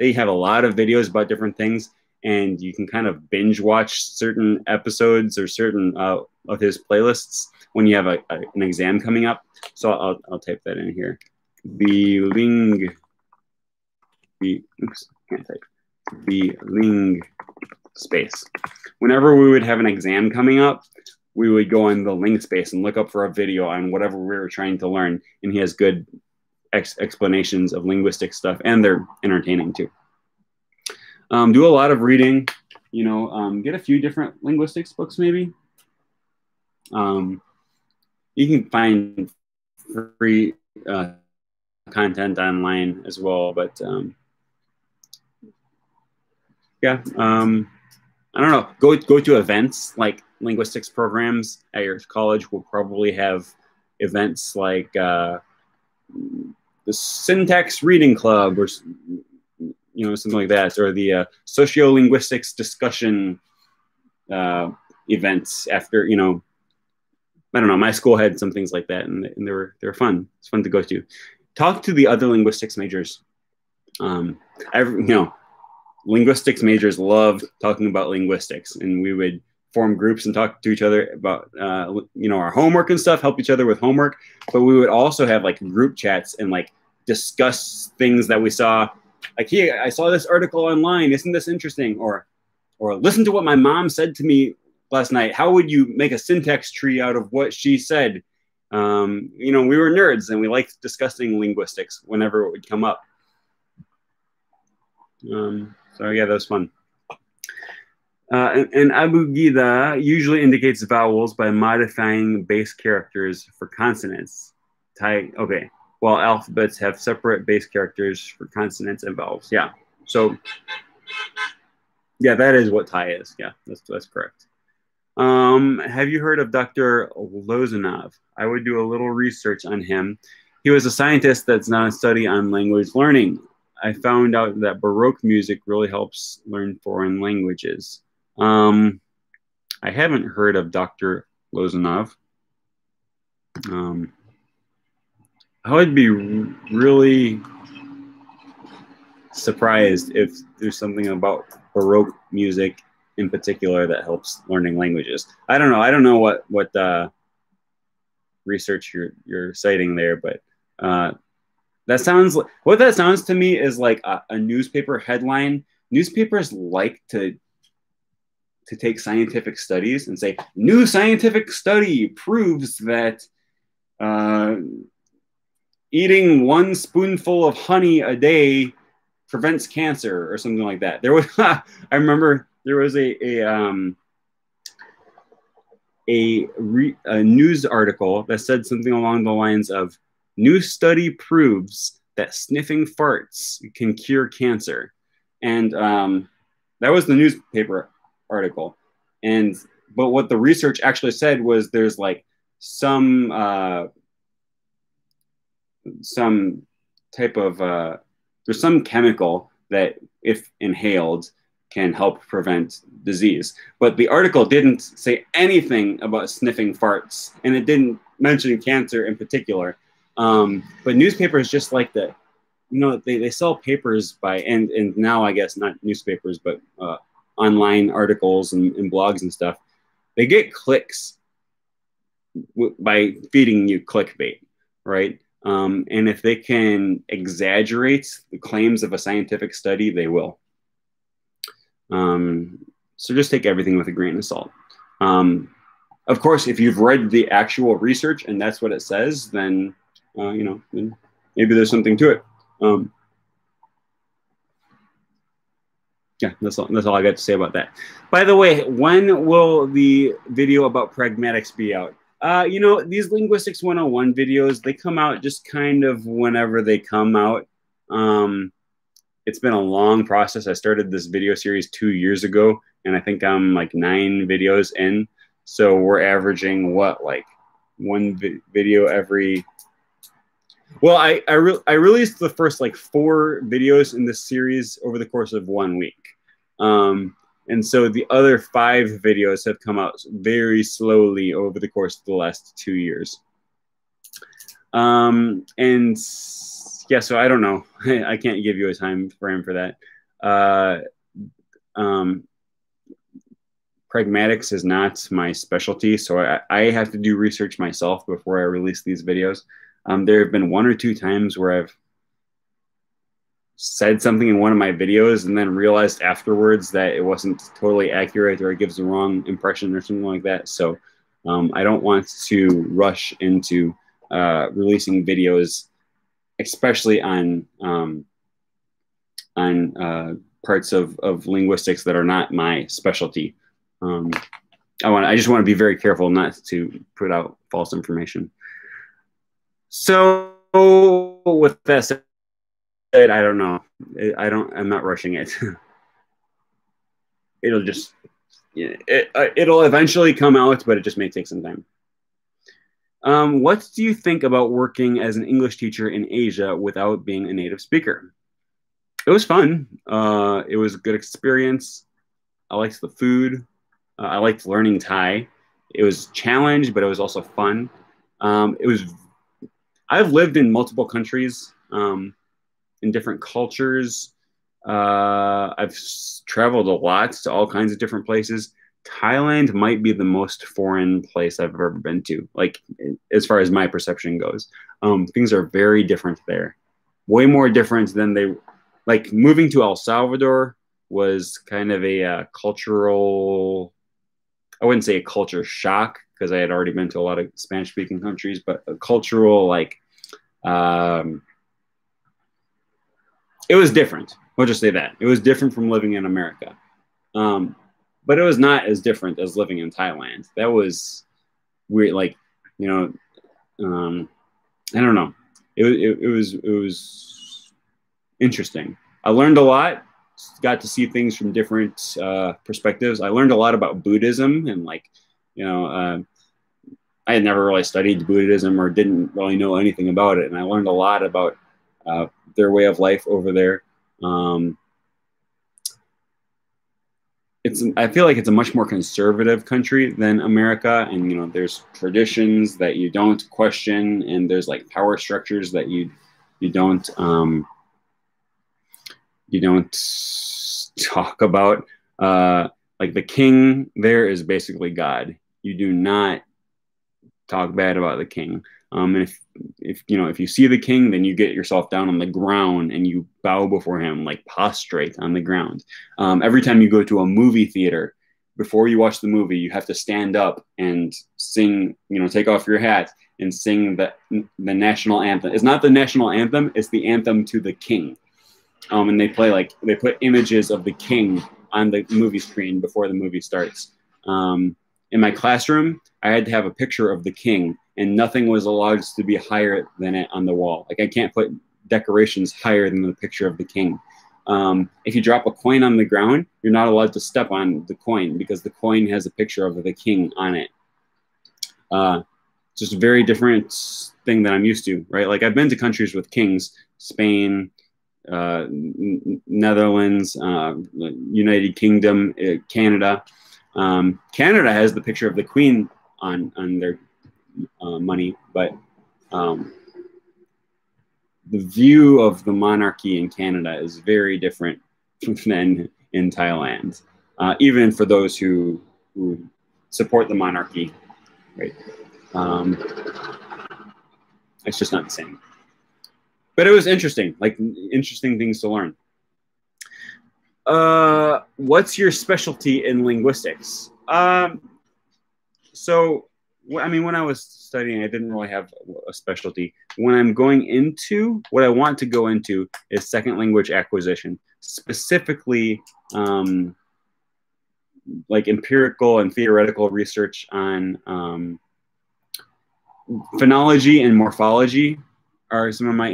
they have a lot of videos about different things, and you can kind of binge watch certain episodes or certain of his playlists when you have an exam coming up. So I'll type that in here. Oops, can't type. Ling space. Whenever we would have an exam coming up, we would go in the Ling space and look up for a video on whatever we were trying to learn. And he has good explanations of linguistic stuff, and they're entertaining too. Do a lot of reading, you know, get a few different linguistics books maybe. You can find free content online as well, but yeah, I don't know. Go to events like linguistics programs at your college will probably have events like the Syntax Reading Club, or you know, something like that, or the sociolinguistics discussion events after, you know, I don't know. My school had some things like that, and they were fun. It's fun to go to. Talk to the other linguistics majors. You know, linguistics majors loved talking about linguistics, and we would form groups and talk to each other about you know, our homework and stuff, help each other with homework. But we would also have like group chats and like discuss things that we saw. Like, hey, I saw this article online. Isn't this interesting? Or listen to what my mom said to me last night. How would you make a syntax tree out of what she said? You know, we were nerds and we liked discussing linguistics whenever it would come up. So yeah, that was fun. And abugida usually indicates vowels by modifying base characters for consonants. Okay, while alphabets have separate base characters for consonants and vowels. Yeah, so yeah, that is what Thai is. Yeah, that's correct. Have you heard of Dr. Lozanov? I would do a little research on him. He was a scientist that's done a study on language learning. I found out that Baroque music really helps learn foreign languages. I haven't heard of Dr. Lozanov. I would be really surprised if there's something about Baroque music in particular that helps learning languages. I don't know. I don't know what research you're citing there, but that sounds like, what that sounds to me is like a newspaper headline. Newspapers like to take scientific studies and say, new scientific study proves that eating 1 spoonful of honey a day prevents cancer or something like that. There was, I remember there was a news article that said something along the lines of, new study proves that sniffing farts can cure cancer. And that was the newspaper article. But what the research actually said was there's like some type of, there's some chemical that if inhaled can help prevent disease. But the article didn't say anything about sniffing farts, and it didn't mention cancer in particular. But newspapers just like that, you know, they sell papers by, and now I guess not newspapers, but online articles and blogs and stuff. They get clicks by feeding you clickbait, right? And if they can exaggerate the claims of a scientific study, they will. So just take everything with a grain of salt. Of course, if you've read the actual research and that's what it says, then you know, then maybe there's something to it. Yeah, that's all I got to say about that. By the way, when will the video about pragmatics be out? You know, these Linguistics 101 videos, they come out just kind of whenever they come out. It's been a long process. I started this video series 2 years ago, and I think I'm like 9 videos in. So we're averaging what, like one video every... Well, I released the first like 4 videos in this series over the course of 1 week. And so the other 5 videos have come out very slowly over the course of the last 2 years. And yeah, so I don't know. I can't give you a time frame for that. Pragmatics is not my specialty, so I have to do research myself before I release these videos. There have been 1 or 2 times where I've said something in one of my videos and then realized afterwards that it wasn't totally accurate or it gives the wrong impression or something like that. So I don't want to rush into releasing videos, especially on parts of linguistics that are not my specialty. I just want to be very careful not to put out false information. So with that said, I don't know. I'm not rushing it. It'll just, it'll eventually come out, but it just may take some time. What do you think about working as an English teacher in Asia without being a native speaker? It was fun. It was a good experience. I liked the food. I liked learning Thai. It was a challenge, but it was also fun. I've lived in multiple countries, in different cultures. I've traveled a lot to all kinds of different places. Thailand might be the most foreign place I've ever been to, like as far as my perception goes. Things are very different there. Way more different than like moving to El Salvador was kind of a cultural, I wouldn't say a culture shock because I had already been to a lot of Spanish speaking countries, but a cultural, like, it was different. We'll just say that. It was different from living in America. But it was not as different as living in Thailand. That was weird. Like, you know, I don't know. It was interesting. I learned a lot. Got to see things from different perspectives. I learned a lot about Buddhism and, like, you know, I had never really studied Buddhism or didn't really know anything about it. And I learned a lot about their way of life over there. I feel like it's a much more conservative country than America. And, you know, there's traditions that you don't question. And there's like power structures that you don't talk about. Like the king there is basically God. You do not talk bad about the king. And if you see the king, then you get yourself down on the ground and you bow before him, like prostrate on the ground. Every time you go to a movie theater, before you watch the movie, you have to stand up and sing, take off your hat and sing the national anthem. It's not the national anthem, it's the anthem to the king. And they put images of the king on the movie screen before the movie starts. In my classroom, I had to have a picture of the king, and nothing was allowed to be higher than it on the wall. Like, I can't put decorations higher than the picture of the king. If you drop a coin on the ground, you're not allowed to step on the coin because the coin has a picture of the king on it. Just a very different thing that I'm used to, right? Like, I've been to countries with kings, Spain, Netherlands, United Kingdom, Canada. Canada has the picture of the Queen on their money, but the view of the monarchy in Canada is very different than in Thailand, even for those who support the monarchy, right? It's just not the same. But it was interesting, like interesting things to learn. What's your specialty in linguistics? So, I mean, when I was studying, I didn't really have a specialty. When I'm going into, what I want to go into is second language acquisition, specifically like empirical and theoretical research on phonology and morphology are some of my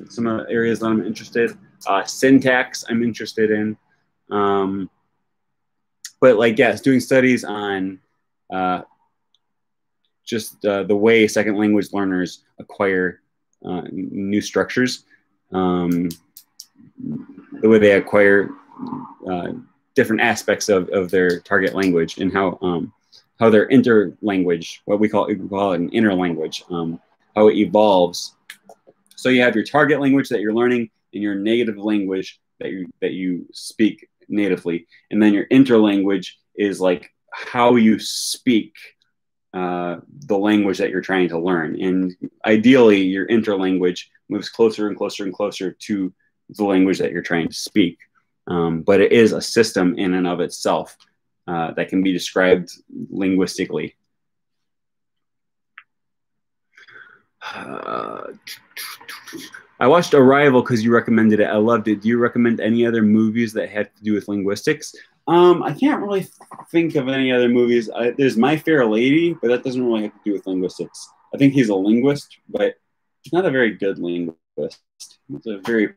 some of the areas that I'm interested. Syntax I'm interested in. But like, yes, doing studies on just the way second language learners acquire new structures, the way they acquire different aspects of their target language, and how their interlanguage, what we call it an interlanguage, how it evolves. So you have your target language that you're learning and your native language that you speak natively. And then your interlanguage is like how you speak the language that you're trying to learn. And ideally, your interlanguage moves closer and closer and closer to the language that you're trying to speak. But it is a system in and of itself that can be described linguistically. I watched Arrival because you recommended it. I loved it. Do you recommend any other movies that have to do with linguistics? I can't really think of any other movies. There's My Fair Lady, but that doesn't really have to do with linguistics. I think he's a linguist, but he's not a very good linguist. He's a very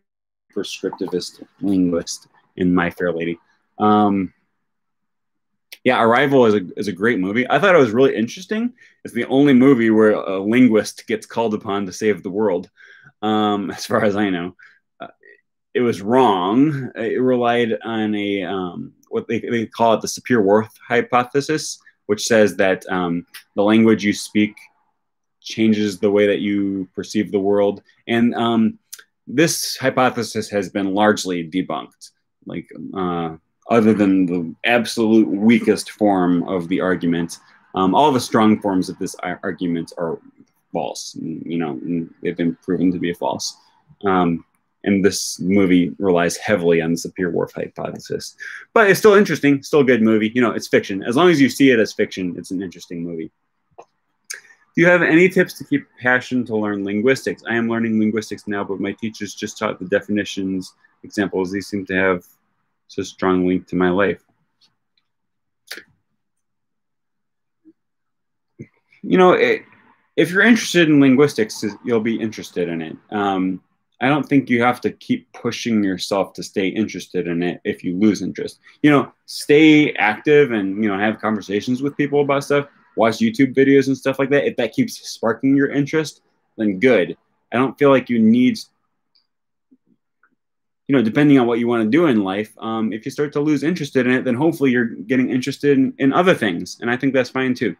prescriptivist linguist in My Fair Lady. Yeah, Arrival is a great movie. I thought it was really interesting. It's the only movie where a linguist gets called upon to save the world, as far as I know. It was wrong. It relied on a what they call it the Sapir-Whorf hypothesis, which says that the language you speak changes the way that you perceive the world. And this hypothesis has been largely debunked. Like other than the absolute weakest form of the argument, all the strong forms of this argument are false. You know, they've been proven to be false. And this movie relies heavily on the Sapir-Whorf hypothesis. But it's still interesting, still a good movie. You know, it's fiction. As long as you see it as fiction, it's an interesting movie. Do you have any tips to keep passion to learn linguistics? I am learning linguistics now, but my teachers just taught the definitions, examples. These seem to have such a strong link to my life. You know, if you're interested in linguistics, you'll be interested in it. I don't think you have to keep pushing yourself to stay interested in it if you lose interest. You know, stay active and, you know, have conversations with people about stuff, watch YouTube videos and stuff like that. If that keeps sparking your interest, then good. I don't feel like you need, you know, depending on what you want to do in life, if you start to lose interest in it, then hopefully you're getting interested in other things. And I think that's fine too.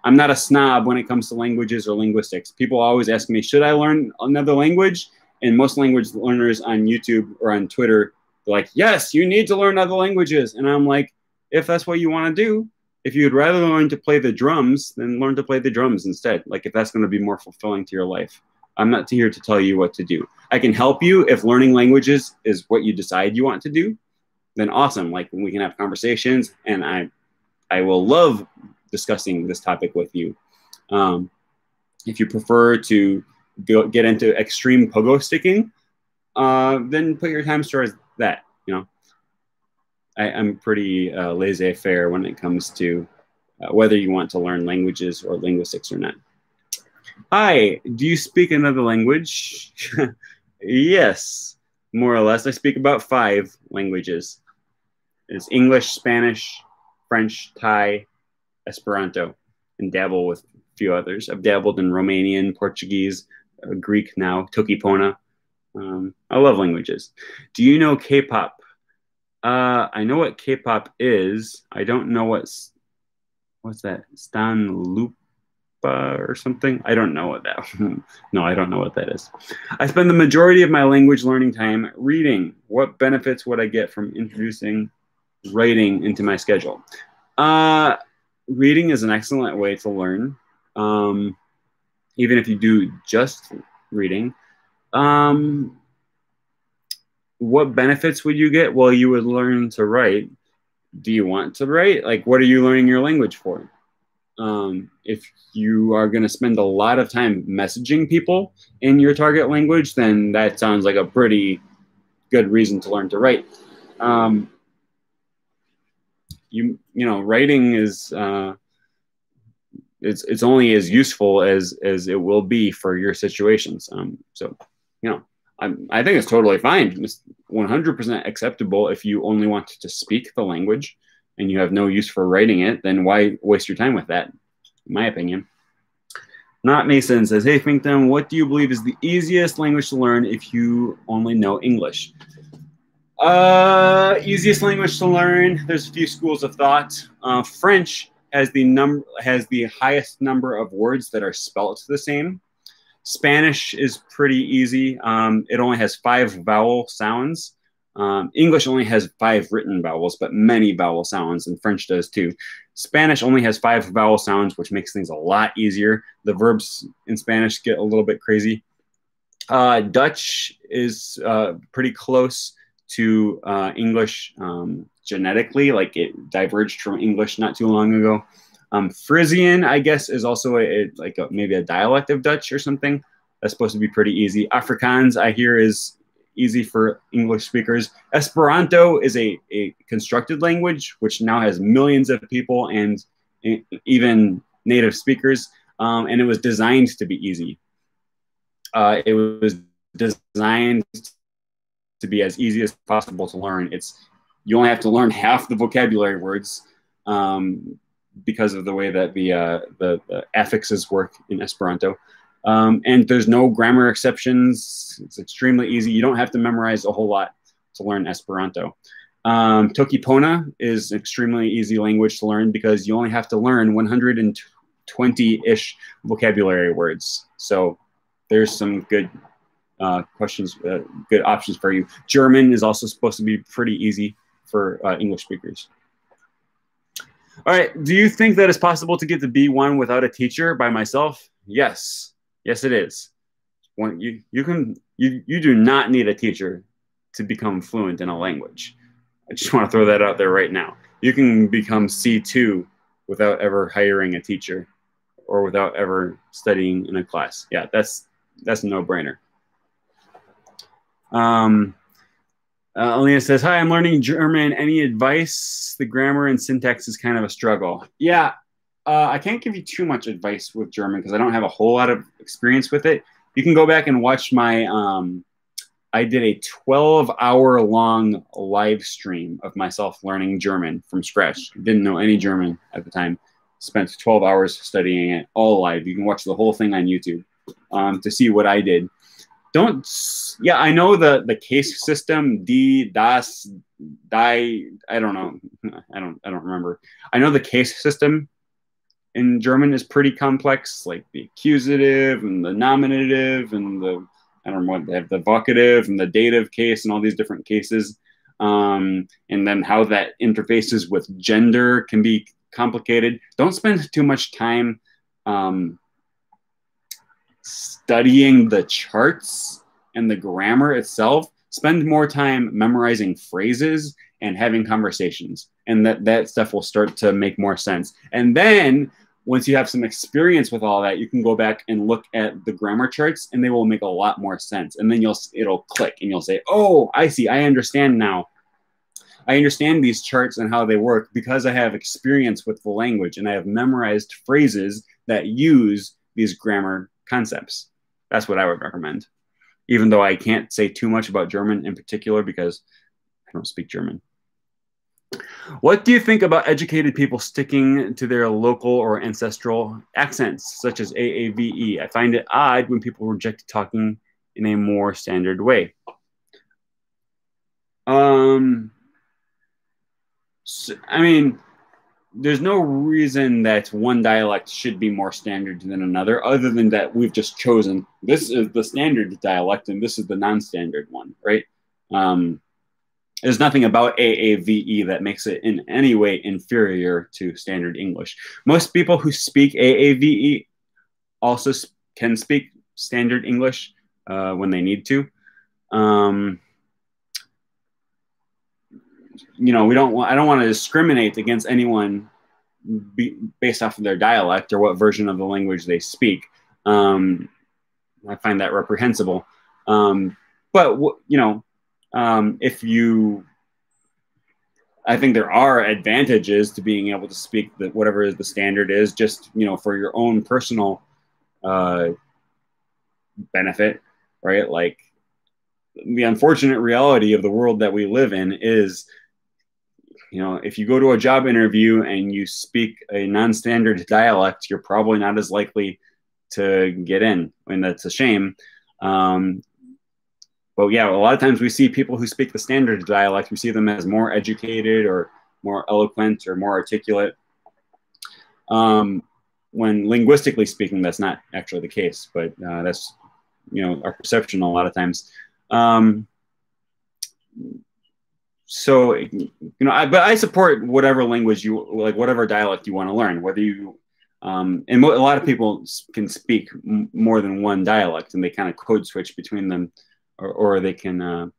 I'm not a snob when it comes to languages or linguistics. People always ask me, should I learn another language? And most language learners on YouTube or on Twitter, they're like, yes, you need to learn other languages. And I'm like, if that's what you want to do, if you'd rather learn to play the drums, then learn to play the drums instead. Like if that's going to be more fulfilling to your life. I'm not here to tell you what to do. I can help you if learning languages is what you decide you want to do, then awesome. Like we can have conversations and I will love discussing this topic with you. If you prefer to get into extreme pogo sticking, then put your time towards that. You know, I'm pretty laissez-faire when it comes to whether you want to learn languages or linguistics or not. Hi, do you speak another language? Yes, more or less. I speak about 5 languages. It's English, Spanish, French, Thai, Esperanto, and dabble with a few others. I've dabbled in Romanian, Portuguese, Greek now, Toki, Pona. I love languages. Do you know K-pop? I know what K-pop is. I don't know what's that? Stan Lupa or something? I don't know what that. No, I don't know what that is. I spend the majority of my language learning time reading. What benefits would I get from introducing writing into my schedule? Reading is an excellent way to learn, even if you do just reading. What benefits would you get? Well, you would learn to write. Do you want to write? Like, what are you learning your language for? If you are going to spend a lot of time messaging people in your target language, then that sounds like a pretty good reason to learn to write. You know, writing is it's only as useful as it will be for your situations. So, you know, I think it's totally fine. It's 100% acceptable if you only want to speak the language and you have no use for writing it. Then why waste your time with that? In my opinion. Not Mason says, hey, Finkdom, what do you believe is the easiest language to learn if you only know English? Easiest language to learn. There's a few schools of thought. French has the highest number of words that are spelt the same. Spanish is pretty easy. It only has 5 vowel sounds. English only has 5 written vowels, but many vowel sounds, and French does too. Spanish only has 5 vowel sounds, which makes things a lot easier. The verbs in Spanish get a little bit crazy. Dutch is pretty close to English genetically, like it diverged from English not too long ago. Frisian, I guess, is also maybe a dialect of Dutch or something. That's supposed to be pretty easy. Afrikaans, I hear, is easy for English speakers. Esperanto is a constructed language, which now has millions of people and even native speakers, and it was designed to be easy. It was designed to be as easy as possible to learn. You only have to learn half the vocabulary words because of the way that the affixes work in Esperanto. And there's no grammar exceptions. It's extremely easy. You don't have to memorize a whole lot to learn Esperanto. Toki Pona is an extremely easy language to learn because you only have to learn 120-ish vocabulary words. So there's some good good options for you. German is also supposed to be pretty easy for English speakers. All right, do you think that it's possible to get to B1 without a teacher by myself? Yes, yes it is. You do not need a teacher to become fluent in a language. I just want to throw that out there right now. You can become C2 without ever hiring a teacher or without ever studying in a class. Yeah, that's a no-brainer. Alina says, hi, I'm learning German. Any advice? The grammar and syntax is kind of a struggle. Yeah, I can't give you too much advice with German because I don't have a whole lot of experience with it. You can go back and watch my, I did a 12-hour-long live stream of myself learning German from scratch. Didn't know any German at the time. Spent 12 hours studying it all live. You can watch the whole thing on YouTube to see what I did. Yeah, I know the case system, die, das, die, I don't know. I don't remember. I know the case system in German is pretty complex, like the accusative and the nominative and the, I don't know what they have, the vocative and the dative case and all these different cases. And then how that interfaces with gender can be complicated. Don't spend too much time studying the charts and the grammar itself. Spend more time memorizing phrases and having conversations, and that stuff will start to make more sense. And then once you have some experience with all that, you can go back and look at the grammar charts and they will make a lot more sense. And then it'll click and you'll say, oh, I see, I understand now. I understand these charts and how they work because I have experience with the language and I have memorized phrases that use these grammar concepts. That's what I would recommend, even though I can't say too much about German in particular because I don't speak German. What do you think about educated people sticking to their local or ancestral accents, such as AAVE? I find it odd when people reject talking in a more standard way. So, I mean, there's no reason that one dialect should be more standard than another, other than that we've just chosen this is the standard dialect and this is the non-standard one, right? There's nothing about AAVE that makes it in any way inferior to standard English. Most people who speak AAVE also can speak standard English when they need to. You know, I don't want to discriminate against anyone based off of their dialect or what version of the language they speak. I find that reprehensible. But you know, I think there are advantages to being able to speak whatever the standard is, just, you know, for your own personal benefit, right? Like, the unfortunate reality of the world that we live in is, you know, if you go to a job interview and you speak a non-standard dialect, you're probably not as likely to get in, and that's a shame. But yeah, a lot of times we see people who speak the standard dialect, we see them as more educated or more eloquent or more articulate. when linguistically speaking, that's not actually the case, but that's, our perception a lot of times. So, but I support whatever language you like, whatever dialect you want to learn, whether you, and a lot of people can speak more than one dialect, and they kind of code switch between them, or they can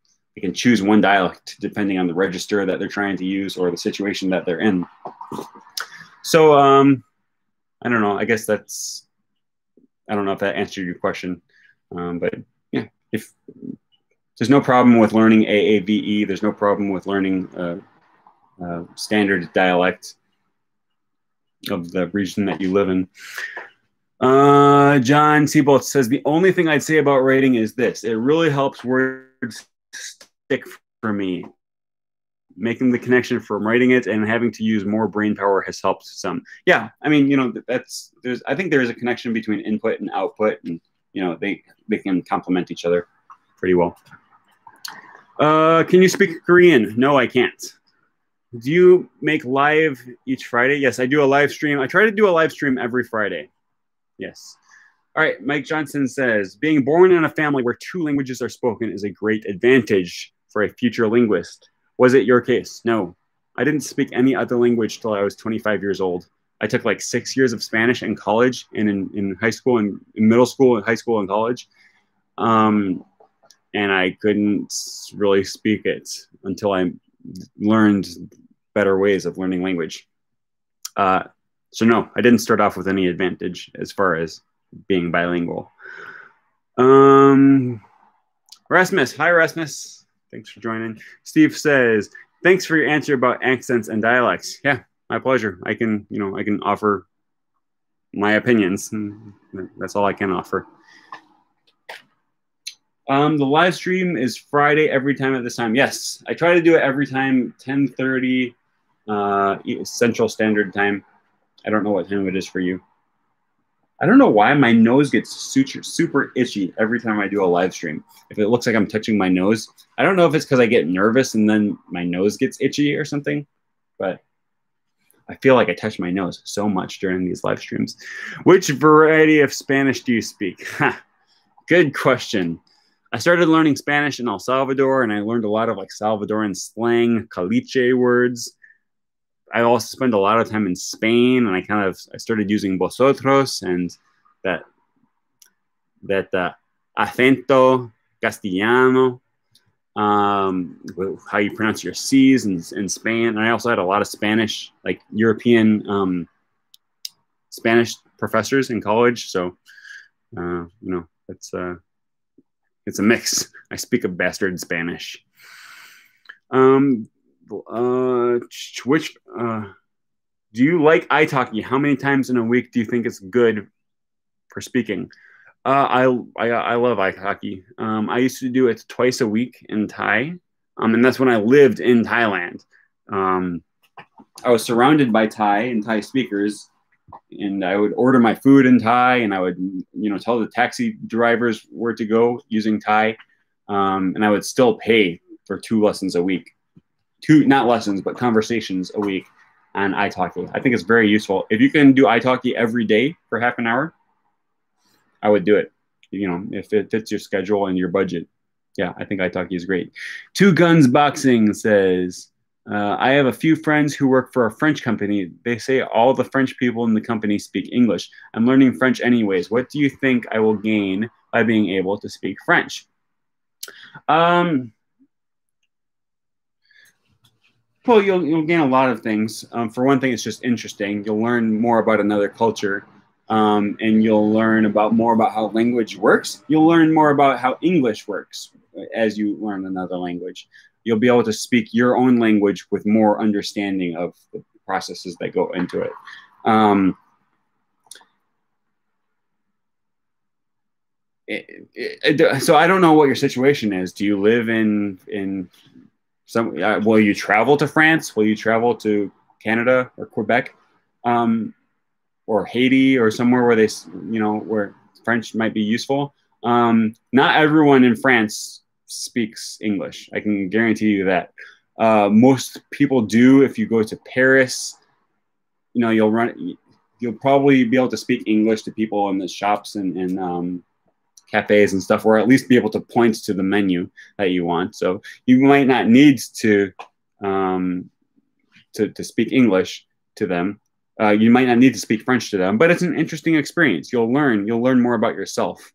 choose one dialect depending on the register that they're trying to use or the situation that they're in. So, I don't know. I guess I don't know if that answered your question, but yeah, if there's no problem with learning AAVE, there's no problem with learning standard dialect of the region that you live in. John Seabolt says, the only thing I'd say about writing is this: it really helps words stick for me. Making the connection from writing it and having to use more brain power has helped some. Yeah, I mean, I think there's a connection between input and output, and they can complement each other pretty well. Can you speak Korean? No, I can't. Do you make live each Friday? Yes, I do a live stream. I try to do a live stream every Friday. Yes. All right, Mike Johnson says, being born in a family where 2 languages are spoken is a great advantage for a future linguist. Was it your case? No. I didn't speak any other language till I was 25 years old. I took like 6 years of Spanish in college and in high school and in middle school and high school and college. And I couldn't really speak it until I learned better ways of learning language. So no, I didn't start off with any advantage as far as being bilingual. Rasmus, hi Rasmus. Thanks for joining. Steve says, thanks for your answer about accents and dialects. Yeah, my pleasure. I can offer my opinions. That's all I can offer. The live stream is Friday every time at this time. Yes, I try to do it every time, 10:30 Central Standard Time. I don't know what time it is for you. I don't know why my nose gets super itchy every time I do a live stream. If it looks like I'm touching my nose, I don't know if it's because I get nervous and then my nose gets itchy or something, but I feel like I touch my nose so much during these live streams. Which variety of Spanish do you speak? Good question. I started learning Spanish in El Salvador, and I learned a lot of like Salvadoran slang, caliche words. I also spent a lot of time in Spain, and I started using vosotros and that acento castellano, how you pronounce your C's in Spain. And I also had a lot of Spanish, like European Spanish professors in college. So, it's a mix. I speak a bastard Spanish. Do you like italki? How many times in a week do you think it's good for speaking? I love italki. I used to do it twice a week in Thai, and that's when I lived in Thailand. I was surrounded by Thai and Thai speakers, and I would order my food in Thai, and I would tell the taxi drivers where to go using Thai, and I would still pay for 2 lessons a week. 2, not lessons, but conversations a week on italki. I think it's very useful. If you can do italki every day for half an hour, I would do it. If it fits your schedule and your budget. Yeah, I think italki is great. Two Guns Boxing says, I have a few friends who work for a French company. They say all the French people in the company speak English. I'm learning French anyways. What do you think I will gain by being able to speak French? Well, you'll gain a lot of things. For one thing, it's just interesting. You'll learn more about another culture, and you'll learn more about how language works. You'll learn more about how English works as you learn another language. You'll be able to speak your own language with more understanding of the processes that go into it. So I don't know what your situation is. Do you live in some? Will you travel to France? Will you travel to Canada or Quebec, or Haiti or somewhere where where French might be useful? Not everyone in France speaks English. I can guarantee you that. Most people do. If you go to Paris, you'll run. you'll probably be able to speak English to people in the shops and cafes and stuff, or at least be able to point to the menu that you want. So you might not need to speak English to them. You might not need to speak French to them, but it's an interesting experience. You'll learn more about yourself.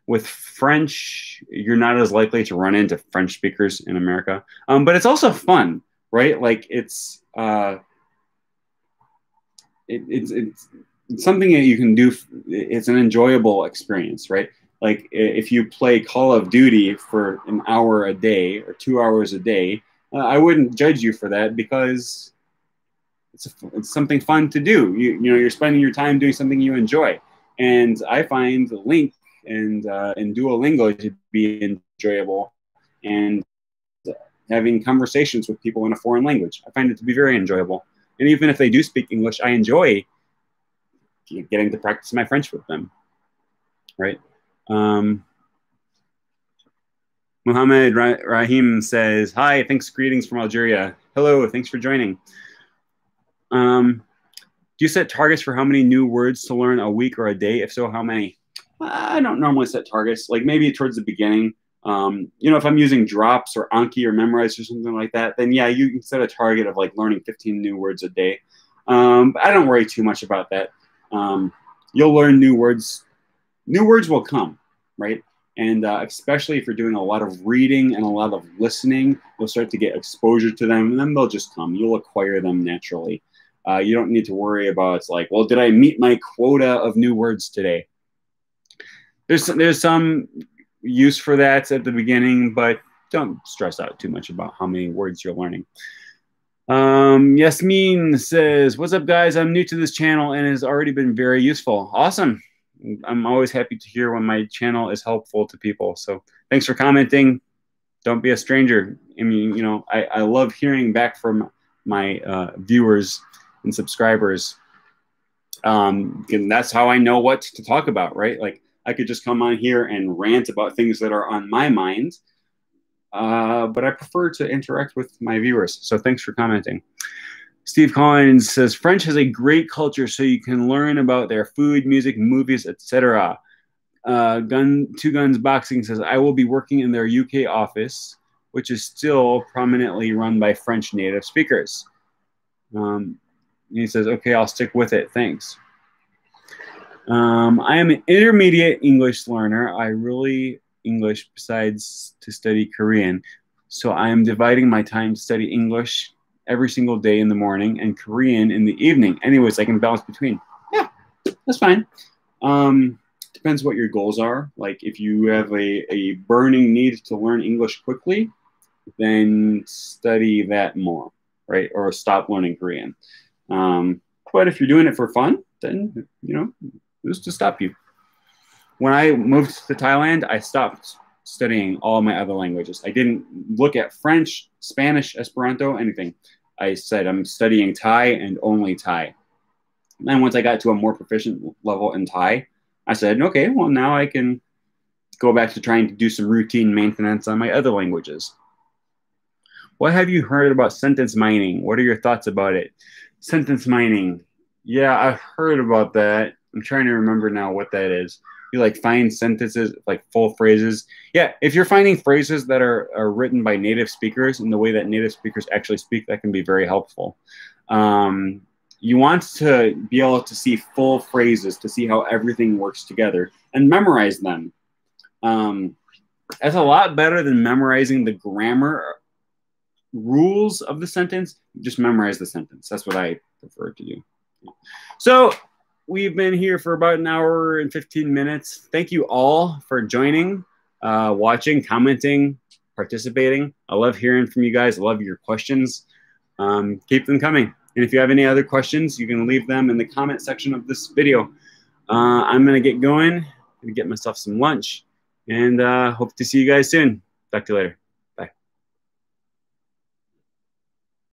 With French, you're not as likely to run into French speakers in America. But it's also fun, right? Like it's something that you can do. It's an enjoyable experience, right? Like if you play Call of Duty for an hour a day or 2 hours a day, I wouldn't judge you for that, because it's something fun to do. You know, you're spending your time doing something you enjoy. And I find Link and Duolingo to be enjoyable, and having conversations with people in a foreign language, I find it to be very enjoyable. And even if they do speak English, I enjoy getting to practice my French with them, right? Muhammad Rahim says, hi, thanks, greetings from Algeria. Hello, thanks for joining. Do you set targets for how many new words to learn a week or a day? If so, how many? I don't normally set targets, like maybe towards the beginning. You know, if I'm using drops or Anki or Memorize or something like that, then yeah, you can set a target of like learning 15 new words a day. But I don't worry too much about that. You'll learn new words. New words will come, right? And especially if you're doing a lot of reading and a lot of listening, you'll start to get exposure to them, and then they'll just come. You'll acquire them naturally. You don't need to worry about, it's like, well, did I meet my quota of new words today? There's some use for that at the beginning, but don't stress out too much about how many words you're learning. Yasmin says, what's up, guys? I'm new to this channel and it has already been very useful. Awesome. I'm always happy to hear when my channel is helpful to people. So thanks for commenting. Don't be a stranger. I mean, you know, I love hearing back from my viewers and subscribers. And that's how I know what to talk about, right? Like, I could just come on here and rant about things that are on my mind, but I prefer to interact with my viewers. So thanks for commenting. Steve Collins says, French has a great culture, so you can learn about their food, music, movies, etc. Two Guns Boxing says, I will be working in their UK office, which is still prominently run by French native speakers. He says, okay, I'll stick with it. Thanks. I am an intermediate English learner. I really English besides to study Korean. So I am dividing my time to study English every single day in the morning and Korean in the evening. Anyways, I can balance between. Yeah, that's fine. Depends what your goals are. Like if you have a burning need to learn English quickly, then study that more, right? Or stop learning Korean. But if you're doing it for fun, then, you know, who's to stop you? When I moved to Thailand, I stopped studying all my other languages. I didn't look at French, Spanish, Esperanto, anything. I said I'm studying Thai and only Thai. And then once I got to a more proficient level in Thai, I said, okay, well, now I can go back to trying to do some routine maintenance on my other languages. What have you heard about sentence mining? What are your thoughts about it? Sentence mining. Yeah, I've heard about that. I'm trying to remember now what that is. You like find sentences, like full phrases. Yeah, if you're finding phrases that are written by native speakers in the way that native speakers actually speak, that can be very helpful. You want to be able to see full phrases to see how everything works together and memorize them. That's a lot better than memorizing the grammar rules of the sentence. Just memorize the sentence. That's what I prefer to do. So we've been here for about an hour and 15 minutes. Thank you all for joining, watching, commenting, participating. I love hearing from you guys. I love your questions. Keep them coming. And if you have any other questions, you can leave them in the comment section of this video. I'm going to get going, get myself some lunch, and hope to see you guys soon. Talk to you later.